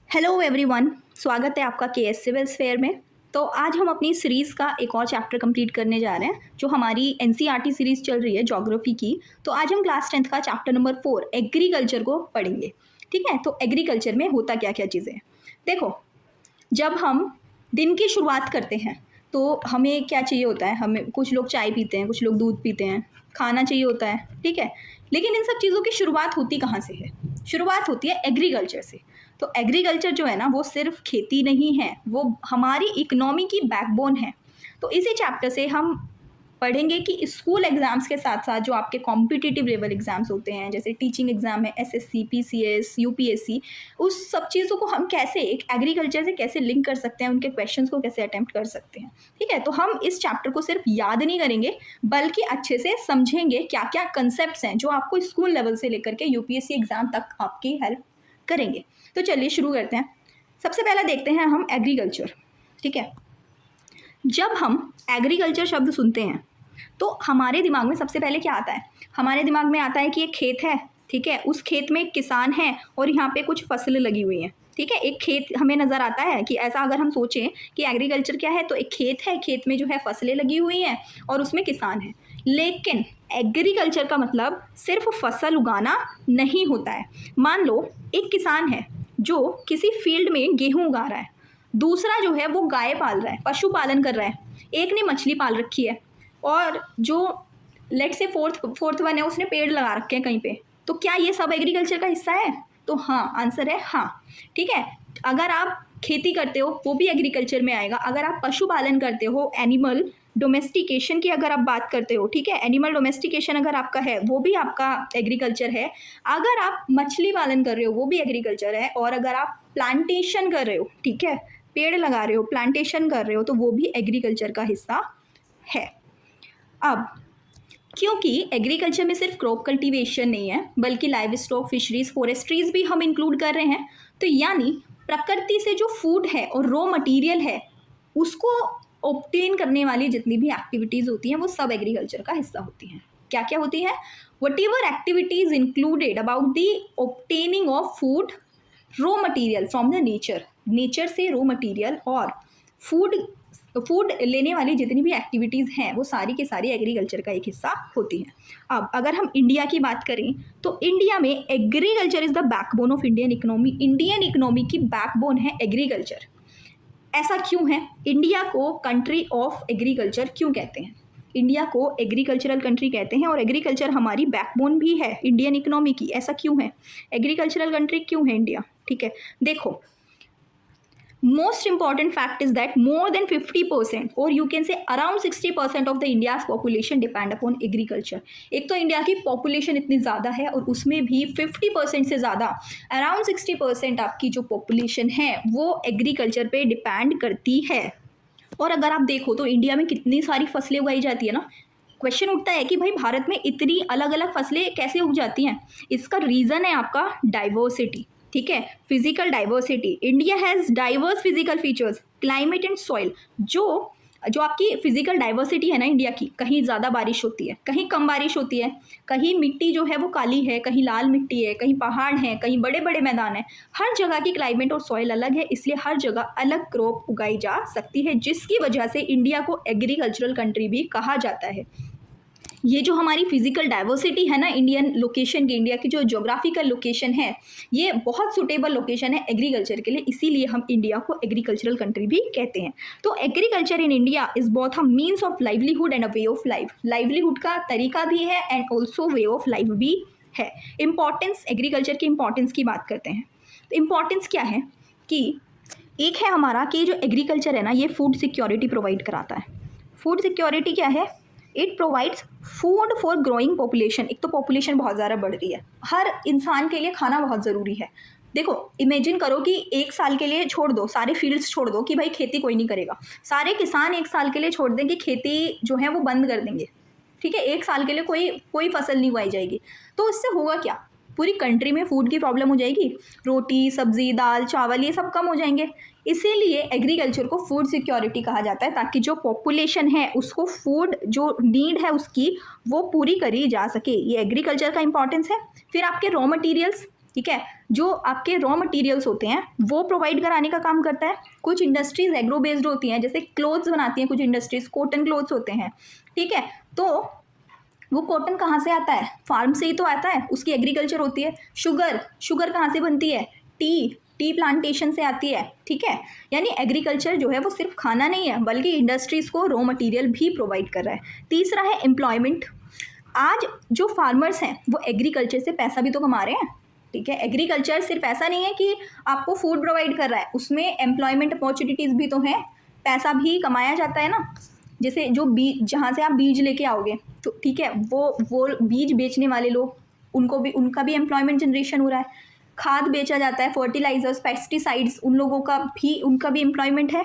Hello everyone, स्वागत है आपका के सिविल्स फेयर में। तो आज हम अपनी सीरीज़ का एक और चैप्टर कंप्लीट करने जा रहे हैं जो हमारी एनसीईआरटी सीरीज़ चल रही है ज्योग्राफी की। तो आज हम क्लास 10th का चैप्टर नंबर 4 एग्रीकल्चर को पढ़ेंगे। ठीक है, तो एग्रीकल्चर में होता क्या क्या चीज़ें। देखो, जब हम दिन की शुरुआत करते हैं तो हमें क्या चाहिए होता है। हमें कुछ लोग चाय पीते हैं, कुछ लोग दूध पीते हैं, खाना चाहिए होता है। ठीक है, लेकिन इन सब चीज़ों की शुरुआत होती कहाँ से है? शुरुआत होती है एग्रीकल्चर से। तो एग्रीकल्चर जो है ना, वो सिर्फ खेती नहीं है, वो हमारी इकोनॉमी की बैकबोन है। तो इसी चैप्टर से हम पढ़ेंगे कि स्कूल एग्जाम्स के साथ साथ जो आपके कॉम्पिटिटिव लेवल एग्जाम्स होते हैं, जैसे टीचिंग एग्जाम है, एसएससी, पीसीएस, यूपीएससी, उस सब चीज़ों को हम कैसे एक एग्रीकल्चर से कैसे लिंक कर सकते हैं, उनके क्वेश्चंस को कैसे अटेम्प्ट कर सकते हैं। ठीक है, तो हम इस चैप्टर को सिर्फ याद नहीं करेंगे बल्कि अच्छे से समझेंगे क्या क्या कंसेप्ट हैं जो आपको स्कूल लेवल से लेकर के यूपीएससी एग्जाम तक आपकी हेल्प करेंगे। तो चलिए शुरू करते हैं। सबसे पहला देखते हैं हम एग्रीकल्चर। ठीक है, जब हम एग्रीकल्चर शब्द सुनते हैं तो हमारे दिमाग में सबसे पहले क्या आता है? हमारे दिमाग में आता है कि एक खेत है। ठीक है, उस खेत में एक किसान है और यहाँ पे कुछ फसलें लगी हुई हैं। ठीक है, एक खेत हमें नज़र आता है कि ऐसा अगर हम सोचें कि एग्रीकल्चर क्या है, तो एक खेत है, खेत में जो है फसलें लगी हुई हैं और उसमें किसान है। लेकिन एग्रीकल्चर का मतलब सिर्फ फसल उगाना नहीं होता है। मान लो एक किसान है जो किसी फील्ड में गेहूँ उगा रहा है, दूसरा जो है वो गाय पाल रहा है, पशुपालन कर रहा है, एक ने मछली पाल रखी है, और जो लेट से फोर्थ वन है उसने पेड़ लगा रखे हैं कहीं पे। तो क्या ये सब एग्रीकल्चर का हिस्सा है? तो हाँ, आंसर है हाँ। ठीक है, अगर आप खेती करते हो वो भी एग्रीकल्चर में आएगा। अगर आप पशुपालन करते हो, एनिमल डोमेस्टिकेशन की अगर आप बात करते हो, ठीक है, एनिमल डोमेस्टिकेशन अगर आपका है वो भी आपका एग्रीकल्चर है। अगर आप मछली पालन कर रहे हो वो भी एग्रीकल्चर है। और अगर आप प्लांटेशन कर रहे हो, ठीक है, पेड़ लगा रहे हो, प्लांटेशन कर रहे हो, तो वो भी एग्रीकल्चर का हिस्सा है। अब क्योंकि एग्रीकल्चर में सिर्फ क्रॉप कल्टीवेशन नहीं है बल्कि लाइव स्टॉक, फिशरीज, फॉरेस्ट्रीज भी हम इंक्लूड कर रहे हैं। तो यानी प्रकृति से जो फूड है और रॉ मटेरियल है उसको ऑब्टेन करने वाली जितनी भी एक्टिविटीज़ होती हैं वो सब एग्रीकल्चर का हिस्सा होती हैं। क्या क्या होती है? What ever activities included about the obtaining of food, raw material from the nature, nature से रॉ मटेरियल और फूड लेने वाली जितनी भी एक्टिविटीज़ हैं वो सारी की सारी एग्रीकल्चर का एक हिस्सा होती हैं। अब अगर हम इंडिया की बात करें तो इंडिया में agriculture is the backbone of Indian economy. Indian economy की बैकबोन है एग्रीकल्चर। ऐसा क्यों है? इंडिया को कंट्री ऑफ एग्रीकल्चर क्यों कहते हैं? इंडिया को एग्रीकल्चरल कंट्री कहते हैं और एग्रीकल्चर हमारी बैकबोन भी है इंडियन इकोनॉमी की। ऐसा क्यों है? एग्रीकल्चरल कंट्री क्यों है इंडिया? ठीक है, देखो, most important fact is that more than 50% or you can say around 60% of the India's population depend upon agriculture। एक तो इंडिया की पॉपुलेशन इतनी ज़्यादा है और उसमें भी 50% से ज़्यादा, अराउंड 60% आपकी जो पॉपुलेशन है वो एग्रीकल्चर पे डिपेंड करती है। और अगर आप देखो तो इंडिया में कितनी सारी फसलें उगाई जाती है ना। क्वेश्चन उठता है कि भाई भारत में इतनी अलग अलग फसलें कैसे उग जाती हैं? इसका रीज़न है आपका डाइवर्सिटी। ठीक है, physical diversity. India has diverse physical features, climate and soil. जो आपकी फिजिकल डाइवर्सिटी है ना इंडिया की, कहीं ज़्यादा बारिश होती है, कहीं कम बारिश होती है, कहीं मिट्टी जो है वो काली है, कहीं लाल मिट्टी है, कहीं पहाड़ हैं, कहीं बड़े बड़े मैदान हैं। हर जगह की क्लाइमेट और सॉइल अलग है, इसलिए हर जगह अलग क्रॉप उगाई जा सकती है, जिसकी वजह से इंडिया को एग्रीकल्चरल कंट्री भी कहा जाता है। ये जो हमारी फिजिकल डाइवर्सिटी है ना इंडियन लोकेशन की, इंडिया की जो ज्योग्राफिकल लोकेशन है, ये बहुत सुटेबल लोकेशन है एग्रीकल्चर के लिए, इसीलिए हम इंडिया को एग्रीकल्चरल कंट्री भी कहते हैं। तो agriculture in India is both a means of livelihood and a way of life. Livelihood का तरीका भी है and also way of life भी है। इम्पॉर्टेंस, एग्रीकल्चर की इम्पॉर्टेंस की बात करते हैं। तो इम्पॉर्टेंस क्या है कि एक है हमारा कि जो एग्रीकल्चर है ना ये फूड सिक्योरिटी प्रोवाइड कराता है। फूड सिक्योरिटी क्या है? It provides food for growing population. एक तो पॉपुलेशन बहुत ज़्यादा बढ़ रही है, हर इंसान के लिए खाना बहुत ज़रूरी है। देखो, इमेजिन करो कि एक साल के लिए छोड़ दो, सारे फील्ड्स छोड़ दो कि भाई खेती कोई नहीं करेगा, सारे किसान एक साल के लिए छोड़ दें कि खेती जो है वो बंद कर देंगे। ठीक है, एक साल के लिए कोई फसल नहीं उगाई जाएगी, तो इससे होगा क्या? पूरी कंट्री में फूड की प्रॉब्लम हो जाएगी, रोटी, सब्जी, दाल, चावल ये सब कम हो जाएंगे। इसीलिए एग्रीकल्चर को फूड सिक्योरिटी कहा जाता है, ताकि जो पॉपुलेशन है उसको फूड जो नीड है उसकी वो पूरी करी जा सके। ये एग्रीकल्चर का इंपॉर्टेंस है। फिर आपके रॉ मटेरियल्स, ठीक है, जो आपके रॉ मटेरियल्स होते हैं वो प्रोवाइड कराने का काम करता है। कुछ इंडस्ट्रीज एग्रो बेस्ड होती हैं, जैसे क्लोथ्स बनाती हैं कुछ इंडस्ट्रीज, कॉटन क्लोथ्स होते हैं, ठीक है। तो वो कॉटन कहाँ से आता है? फार्म से ही तो आता है, उसकी एग्रीकल्चर होती है। शुगर कहाँ से बनती है? टी प्लांटेशन से आती है, ठीक है। यानी एग्रीकल्चर जो है वो सिर्फ खाना नहीं है, बल्कि इंडस्ट्रीज़ को रॉ मटेरियल भी प्रोवाइड कर रहा है। तीसरा है एम्प्लॉयमेंट। आज जो फार्मर्स हैं वो एग्रीकल्चर से पैसा भी तो कमा रहे हैं, ठीक है। एग्रीकल्चर सिर्फ ऐसा नहीं है कि आपको फूड प्रोवाइड कर रहा है, उसमें एम्प्लॉयमेंट अपॉर्चुनिटीज़ भी तो हैं, पैसा भी कमाया जाता है ना। जैसे जो बीज, जहाँ से आप बीज लेके आओगे, तो ठीक है, वो बीज बेचने वाले लोग, उनका भी एम्प्लॉयमेंट जनरेशन हो रहा है। खाद बेचा जाता है, फर्टिलाइजर्स, पेस्टिसाइड्स, उनका भी एम्प्लॉयमेंट है।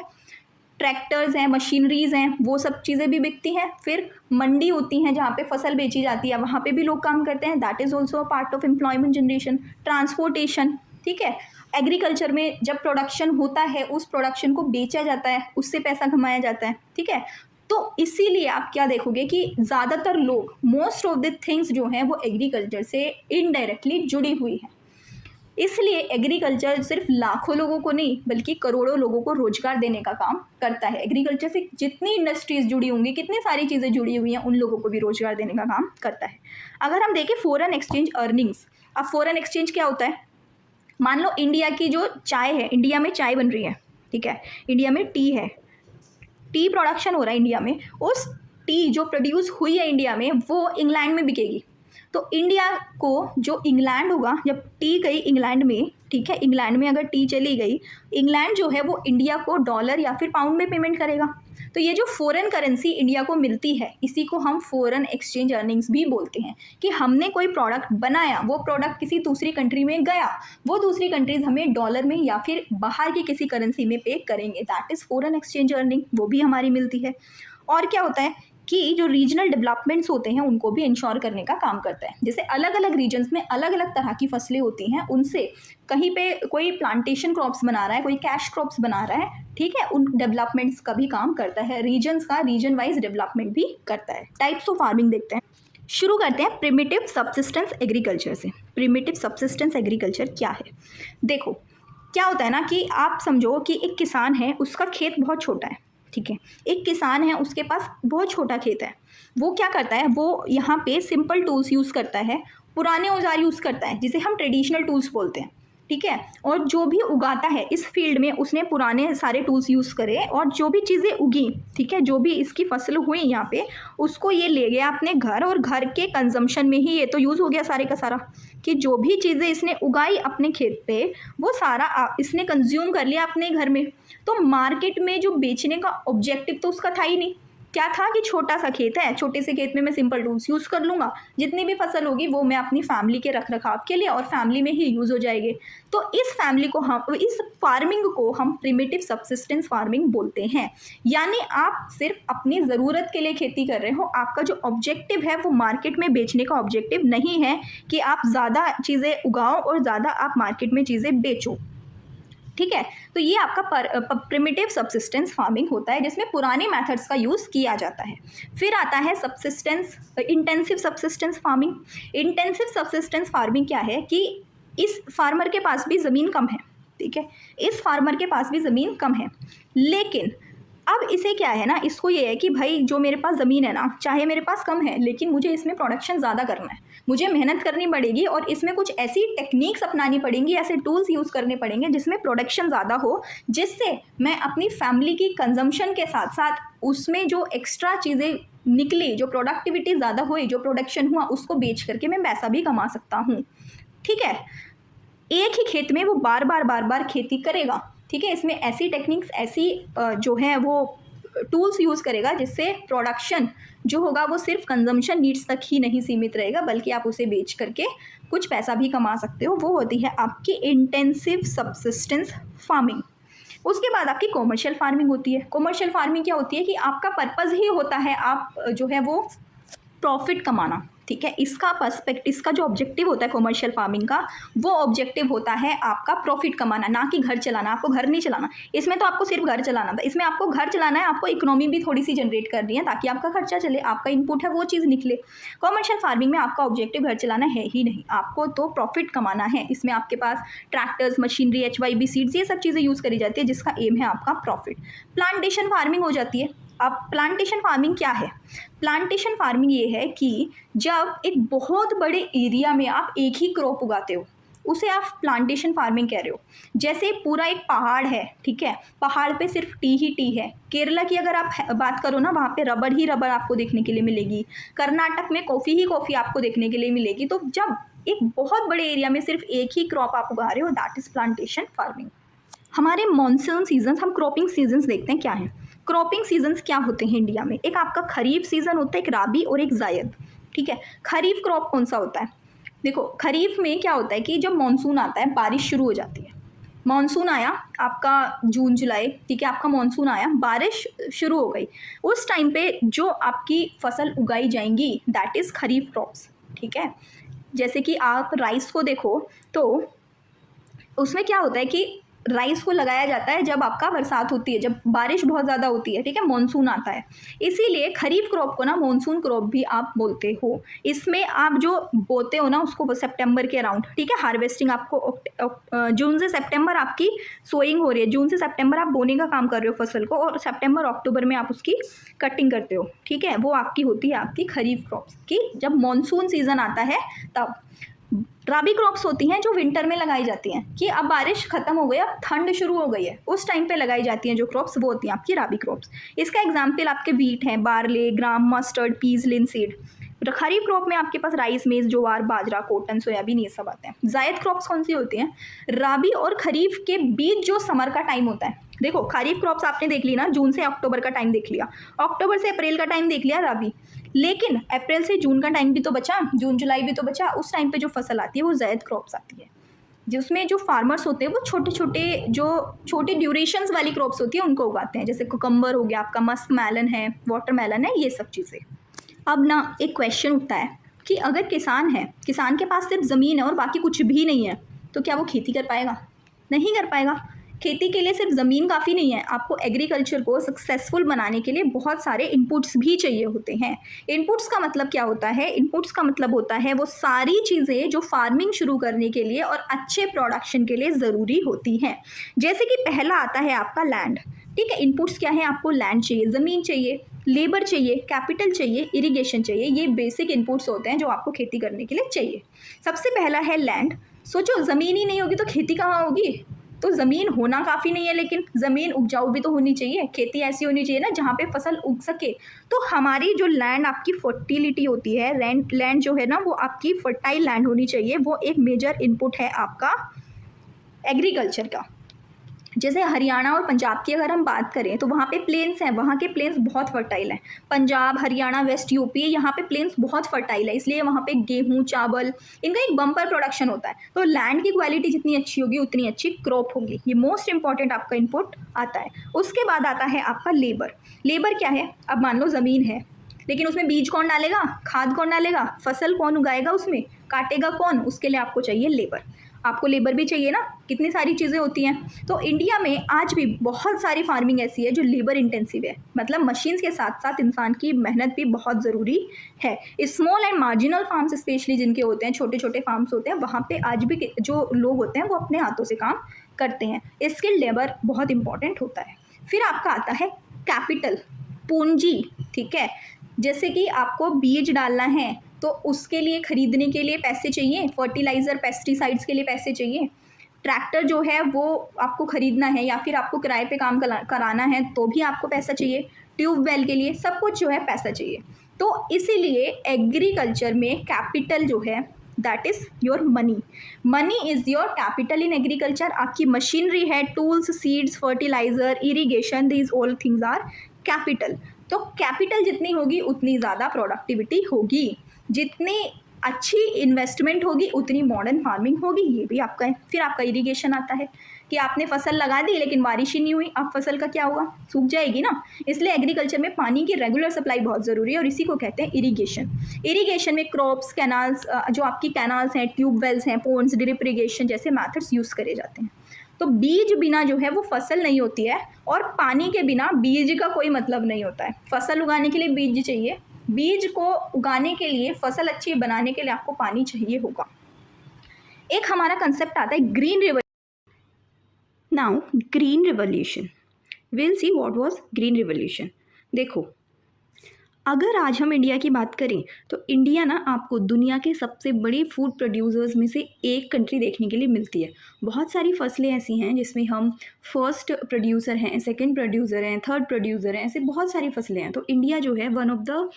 ट्रैक्टर्स हैं, मशीनरीज हैं, वो सब चीज़ें भी बिकती हैं। फिर मंडी होती हैं जहाँ पे फसल बेची जाती है, वहाँ पे भी लोग काम करते हैं, that is also a part of employment generation. Transportation, ठीक है, एग्रीकल्चर में जब प्रोडक्शन होता है उस प्रोडक्शन को बेचा जाता है, उससे पैसा कमाया जाता है, ठीक है। तो इसीलिए आप क्या देखोगे कि ज़्यादातर लोग, मोस्ट ऑफ द थिंग्स जो हैं वो एग्रीकल्चर से इनडायरेक्टली जुड़ी हुई हैं। इसलिए एग्रीकल्चर सिर्फ लाखों लोगों को नहीं बल्कि करोड़ों लोगों को रोजगार देने का काम करता है। एग्रीकल्चर से जितनी इंडस्ट्रीज जुड़ी होंगी, कितनी सारी चीज़ें जुड़ी हुई हैं, उन लोगों को भी रोजगार देने का काम करता है। अगर हम देखें फॉरेन एक्सचेंज अर्निंग्स, अब फॉरेन एक्सचेंज क्या होता है? मान लो इंडिया की जो चाय है, इंडिया में चाय बन रही है, ठीक है, इंडिया में टी है, टी प्रोडक्शन हो रहा है इंडिया में, उस टी जो प्रोड्यूस हुई है इंडिया में वो इंग्लैंड में बिकेगी। तो इंडिया को जो इंग्लैंड होगा, जब टी गई इंग्लैंड में, ठीक है, इंग्लैंड में अगर टी चली गई, इंग्लैंड जो है वो इंडिया को डॉलर या फिर पाउंड में पेमेंट करेगा। तो ये जो फॉरेन करेंसी इंडिया को मिलती है, इसी को हम फॉरेन एक्सचेंज अर्निंग्स भी बोलते हैं, कि हमने कोई प्रोडक्ट बनाया, वो प्रोडक्ट किसी दूसरी कंट्री में गया, वो दूसरी कंट्रीज हमें डॉलर में या फिर बाहर की किसी करेंसी में पे करेंगे, that is foreign exchange earning, वो भी हमारी मिलती है। और क्या होता है कि जो रीजनल डेवलपमेंट्स होते हैं उनको भी इंश्योर करने का काम करता है। जैसे अलग अलग रीजन्स में अलग अलग तरह की फसलें होती हैं, उनसे कहीं पे कोई प्लांटेशन क्रॉप्स बना रहा है, कोई कैश क्रॉप्स बना रहा है, ठीक है, उन डेवलपमेंट्स का भी काम करता है। रीजन्स का रीजन वाइज डेवलपमेंट भी करता है। टाइप्स ऑफ फार्मिंग देखते हैं। शुरू करते हैं प्रिमिटिव सबसिस्टेंस एग्रीकल्चर से। प्रिमिटिव सबसिस्टेंस एग्रीकल्चर क्या है? देखो, क्या होता है ना कि आप समझो कि एक किसान है, उसका खेत बहुत छोटा है, ठीक है, एक किसान है, उसके पास बहुत छोटा खेत है। वो क्या करता है, वो यहाँ पे सिंपल टूल्स यूज़ करता है, पुराने औजार यूज़ करता है, जिसे हम ट्रेडिशनल टूल्स बोलते हैं, ठीक है। और जो भी उगाता है इस फील्ड में, उसने पुराने सारे टूल्स यूज़ करे, और जो भी चीज़ें उगी, ठीक है, जो भी इसकी फसल हुई यहाँ पे, उसको ये ले गया अपने घर, और घर के कंजम्पशन में ही ये तो यूज़ हो गया सारे का सारा, कि जो भी चीज़ें इसने उगाई अपने खेत पे, वो सारा इसने कंज्यूम कर लिया अपने घर में। तो मार्केट में जो बेचने का ऑब्जेक्टिव तो उसका था ही नहीं। क्या था कि छोटा सा खेत है, छोटे से खेत में मैं सिंपल टूल्स यूज़ कर लूँगा, जितनी भी फसल होगी वो मैं अपनी फैमिली के रख रखाव के लिए और फैमिली में ही यूज़ हो जाएगी। तो इस फार्मिंग को हम प्रिमिटिव सबसिस्टेंस फार्मिंग बोलते हैं। यानी आप सिर्फ अपनी ज़रूरत के लिए खेती कर रहे हो, आपका जो ऑब्जेक्टिव है वो मार्केट में बेचने का ऑब्जेक्टिव नहीं है कि आप ज़्यादा चीज़ें उगाओ और ज़्यादा आप मार्केट में चीज़ें बेचो, ठीक है। तो ये आपका प्रिमिटिव सबसिस्टेंस फार्मिंग होता है, जिसमें पुराने मेथड्स का यूज़ किया जाता है। फिर आता है intensive subsistence farming. Intensive subsistence farming क्या है कि इस फार्मर के पास भी ज़मीन कम है, ठीक है, इस फार्मर के पास भी ज़मीन कम है, लेकिन अब इसे क्या है ना, इसको ये है कि भाई जो मेरे पास ज़मीन है ना, चाहे मेरे पास कम है, लेकिन मुझे इसमें प्रोडक्शन ज़्यादा करना है, मुझे मेहनत करनी पड़ेगी, और इसमें कुछ ऐसी टेक्निक्स अपनानी पड़ेंगी, ऐसे टूल्स यूज़ करने पड़ेंगे जिसमें प्रोडक्शन ज़्यादा हो, जिससे मैं अपनी फैमिली की कंजम्पशन के साथ साथ उसमें जो एक्स्ट्रा चीज़ें निकली, जो प्रोडक्टिविटी ज़्यादा हुई, जो प्रोडक्शन हुआ, उसको बेच करके मैं पैसा भी कमा सकता हूँ, ठीक है। एक ही खेत में वो बार बार खेती करेगा, ठीक है। इसमें ऐसी टेक्निक्स, ऐसी जो है वो टूल्स यूज़ करेगा, जिससे प्रोडक्शन जो होगा वो सिर्फ कंजम्पशन नीड्स तक ही नहीं सीमित रहेगा, बल्कि आप उसे बेच करके कुछ पैसा भी कमा सकते हो। वो होती है आपकी इंटेंसिव सबसिस्टेंस फार्मिंग। उसके बाद आपकी कॉमर्शियल फार्मिंग होती है। कॉमर्शियल फार्मिंग क्या होती है कि आपका पर्पज़ ही होता है आप जो है वो प्रॉफिट कमाना, ठीक है। इसका जो ऑब्जेक्टिव होता है कॉमर्शियल फार्मिंग का, वो ऑब्जेक्टिव होता है आपका प्रॉफिट कमाना, ना कि घर चलाना। आपको घर नहीं चलाना, इसमें तो आपको सिर्फ घर चलाना था, इसमें आपको घर चलाना है, आपको इकोनॉमी भी थोड़ी सी जनरेट करनी है ताकि आपका खर्चा चले, आपका इनपुट है वो चीज़ निकले। कॉमर्शियल फार्मिंग में आपका ऑब्जेक्टिव घर चलाना है ही नहीं, आपको तो प्रॉफिट कमाना है। इसमें आपके पास ट्रैक्टर्स, मशीनरी, HYB सीड्स, ये सब चीज़ें यूज़ करी जाती है जिसका एम है आपका प्रॉफिट। प्लांटेशन फार्मिंग हो जाती है। अब प्लांटेशन फार्मिंग क्या है? प्लांटेशन फार्मिंग ये है कि जब एक बहुत बड़े एरिया में आप एक ही क्रॉप उगाते हो, उसे आप प्लांटेशन फार्मिंग कह रहे हो। जैसे पूरा एक पहाड़ है, ठीक है, पहाड़ पे सिर्फ टी ही टी है। केरला की अगर आप बात करो ना, वहाँ पे रबर ही रबर आपको देखने के लिए मिलेगी। कर्नाटक में कॉफ़ी ही कॉफ़ी आपको देखने के लिए मिलेगी। तो जब एक बहुत बड़े एरिया में सिर्फ एक ही क्रॉप आप उगा रहे हो, दैट इज़ प्लांटेशन फार्मिंग। हमारे मॉनसून सीजन्स, हम क्रॉपिंग सीजन्स देखते हैं क्या है। क्रॉपिंग सीजन्स क्या होते हैं इंडिया में? एक आपका खरीफ सीजन होता है, एक राबी और एक जायद, ठीक है। खरीफ क्रॉप कौन सा होता है? देखो, खरीफ में क्या होता है कि जब मानसून आता है, बारिश शुरू हो जाती है। मानसून आया आपका जून जुलाई, ठीक है, आपका मानसून आया, बारिश शुरू हो गई, उस टाइम पे जो आपकी फसल उगाई जाएंगी दैट इज़ खरीफ क्रॉप्स, ठीक है। जैसे कि आप राइस को देखो तो उसमें क्या होता है कि राइस को लगाया जाता है जब आपका बरसात होती है, जब बारिश बहुत ज़्यादा होती है, ठीक है, मानसून आता है। इसीलिए खरीफ क्रॉप को ना मानसून क्रॉप भी आप बोलते हो। इसमें आप जो बोते हो ना उसको सितंबर के अराउंड, ठीक है, हार्वेस्टिंग आपको जून से सितंबर आपकी सोइंग हो रही है, जून से सितंबर आप बोने का काम कर रहे हो फसल को, और सितंबर अक्टूबर में आप उसकी कटिंग करते हो, ठीक है। वो आपकी होती है आपकी खरीफ क्रॉप्स की, जब मानसून सीजन आता है तब। राबी क्रॉप्स होती हैं जो विंटर में लगाई जाती हैं, कि अब बारिश खत्म हो गई, अब ठंड शुरू हो गई है, उस टाइम पे लगाई जाती हैं जो क्रॉप्स, वो होती हैं आपकी राबी क्रॉप्स। इसका एग्जाम्पल आपके वीट हैं, बार्ले, ग्राम, मस्टर्ड, पीज, लिनसीड। खरीफ क्रॉप में आपके पास राइस, मेज, ज्वार, बाजरा, कॉटन, सोयाबीन, ये सब आते हैं। जायद क्रॉप्स कौन सी होती हैं? राबी और खरीफ के बीच जो समर का टाइम होता है। देखो, खरीफ क्रॉप्स आपने देख ली ना, जून से अक्टूबर का टाइम देख लिया, अक्टूबर से अप्रैल का टाइम देख लिया राबी, लेकिन अप्रैल से जून का टाइम भी तो बचा, जून जुलाई भी तो बचा। उस टाइम पे जो फसल आती है वो जायद क्रॉप्स आती है, जिसमें जो फार्मर्स होते हैं वो छोटे छोटे जो छोटी ड्यूरेशंस वाली क्रॉप्स होती है उनको उगाते हैं। जैसे कुकम्बर हो गया आपका, मस्क मेलन है, वाटर मेलन है, ये सब चीज़ें। अब ना एक क्वेश्चन उठता है कि अगर किसान है, किसान के पास सिर्फ ज़मीन है और बाकी कुछ भी नहीं है, तो क्या वो खेती कर पाएगा? नहीं कर पाएगा। खेती के लिए सिर्फ ज़मीन काफ़ी नहीं है, आपको एग्रीकल्चर को सक्सेसफुल बनाने के लिए बहुत सारे इनपुट्स भी चाहिए होते हैं। इनपुट्स का मतलब क्या होता है? इनपुट्स का मतलब होता है वो सारी चीज़ें जो फार्मिंग शुरू करने के लिए और अच्छे प्रोडक्शन के लिए ज़रूरी होती हैं। जैसे कि पहला आता है आपका लैंड, ठीक है। इनपुट्स क्या है? आपको लैंड चाहिए, ज़मीन चाहिए, लेबर चाहिए, कैपिटल चाहिए, इरिगेशन चाहिए। ये बेसिक इनपुट्स होते हैं जो आपको खेती करने के लिए चाहिए। सबसे पहला है लैंड। सोचो, ज़मीन ही नहीं होगी तो खेती कहाँ होगी? तो ज़मीन होना काफ़ी नहीं है, लेकिन ज़मीन उपजाऊ भी तो होनी चाहिए। खेती ऐसी होनी चाहिए ना जहाँ पे फसल उग सके। तो हमारी जो लैंड आपकी फर्टिलिटी होती है, लैंड जो है ना वो आपकी फर्टाइल लैंड होनी चाहिए, वो एक मेजर इनपुट है आपका एग्रीकल्चर का। जैसे हरियाणा और पंजाब की अगर हम बात करें तो वहाँ पे प्लेन्स हैं, वहाँ के प्लेन्स बहुत फर्टाइल हैं। पंजाब, हरियाणा, वेस्ट यूपी, यहाँ पे प्लेन्स बहुत फर्टाइल है, इसलिए वहाँ पे गेहूँ, चावल, इनका एक बम्पर प्रोडक्शन होता है। तो लैंड की क्वालिटी जितनी अच्छी होगी उतनी अच्छी क्रॉप होगी। ये मोस्ट इंपॉर्टेंट आपका इनपुट आता है। उसके बाद आता है आपका लेबर। लेबर क्या है? अब मान लो ज़मीन है, लेकिन उसमें बीज कौन डालेगा, खाद कौन डालेगा, फसल कौन उगाएगा, उसमें काटेगा कौन? उसके लिए आपको चाहिए लेबर। आपको लेबर भी चाहिए ना, कितनी सारी चीज़ें होती हैं। तो इंडिया में आज भी बहुत सारी फार्मिंग ऐसी है जो लेबर इंटेंसिव है, मतलब मशीन्स के साथ साथ इंसान की मेहनत भी बहुत ज़रूरी है। Small and marginal farms specially जिनके होते हैं, छोटे छोटे फार्म्स होते हैं, वहाँ पे आज भी जो लोग होते हैं वो अपने हाथों से काम करते हैं। स्किल्ड लेबर बहुत इंपॉर्टेंट होता है। फिर आपका आता है कैपिटल, पूंजी, ठीक है। जैसे कि आपको बीज डालना है तो उसके लिए खरीदने के लिए पैसे चाहिए, फर्टिलाइज़र, पेस्टिसाइड्स के लिए पैसे चाहिए, ट्रैक्टर जो है वो आपको खरीदना है, या फिर आपको किराए पे काम कराना है तो भी आपको पैसा चाहिए, ट्यूबवेल के लिए, सब कुछ जो है पैसा चाहिए। तो इसीलिए एग्रीकल्चर में कैपिटल जो है that is your money. Money is your capital in agriculture. आपकी मशीनरी है, tools, seeds, fertiliser, irrigation, these all things are capital. तो कैपिटल जितनी होगी उतनी ज़्यादा प्रोडक्टिविटी होगी। जितनी अच्छी इन्वेस्टमेंट होगी उतनी मॉडर्न फार्मिंग होगी, ये भी आपका है। फिर आपका इरिगेशन आता है कि आपने फसल लगा दी लेकिन बारिश ही नहीं हुई, अब फसल का क्या होगा, सूख जाएगी ना। इसलिए एग्रीकल्चर में पानी की रेगुलर सप्लाई बहुत ज़रूरी है और इसी को कहते हैं इरिगेशन। इरिगेशन में क्रॉप्स, कैनाल्स, जो आपकी कैनाल्स हैं, ट्यूबवेल्स हैं, पोन्स, ड्रिप इरिगेशन जैसे मैथड्स यूज़ करे जाते हैं। तो बीज बिना जो है वो फसल नहीं होती है, और पानी के बिना बीज का कोई मतलब नहीं होता है। फसल उगाने के लिए बीज चाहिए, बीज को उगाने के लिए, फसल अच्छी बनाने के लिए आपको पानी चाहिए होगा। एक हमारा कंसेप्ट आता है green revolution. Now green revolution, will see what was green revolution. देखो, अगर आज हम इंडिया की बात करें तो इंडिया ना आपको दुनिया के सबसे बड़े फूड प्रोड्यूसर्स में से एक कंट्री देखने के लिए मिलती है। बहुत सारी फसलें ऐसी हैं जिसमें हम फर्स्ट प्रोड्यूसर हैं, सेकंड प्रोड्यूसर हैं, थर्ड प्रोड्यूसर हैं, ऐसे बहुत सारी फसलें हैं। तो इंडिया जो है one of the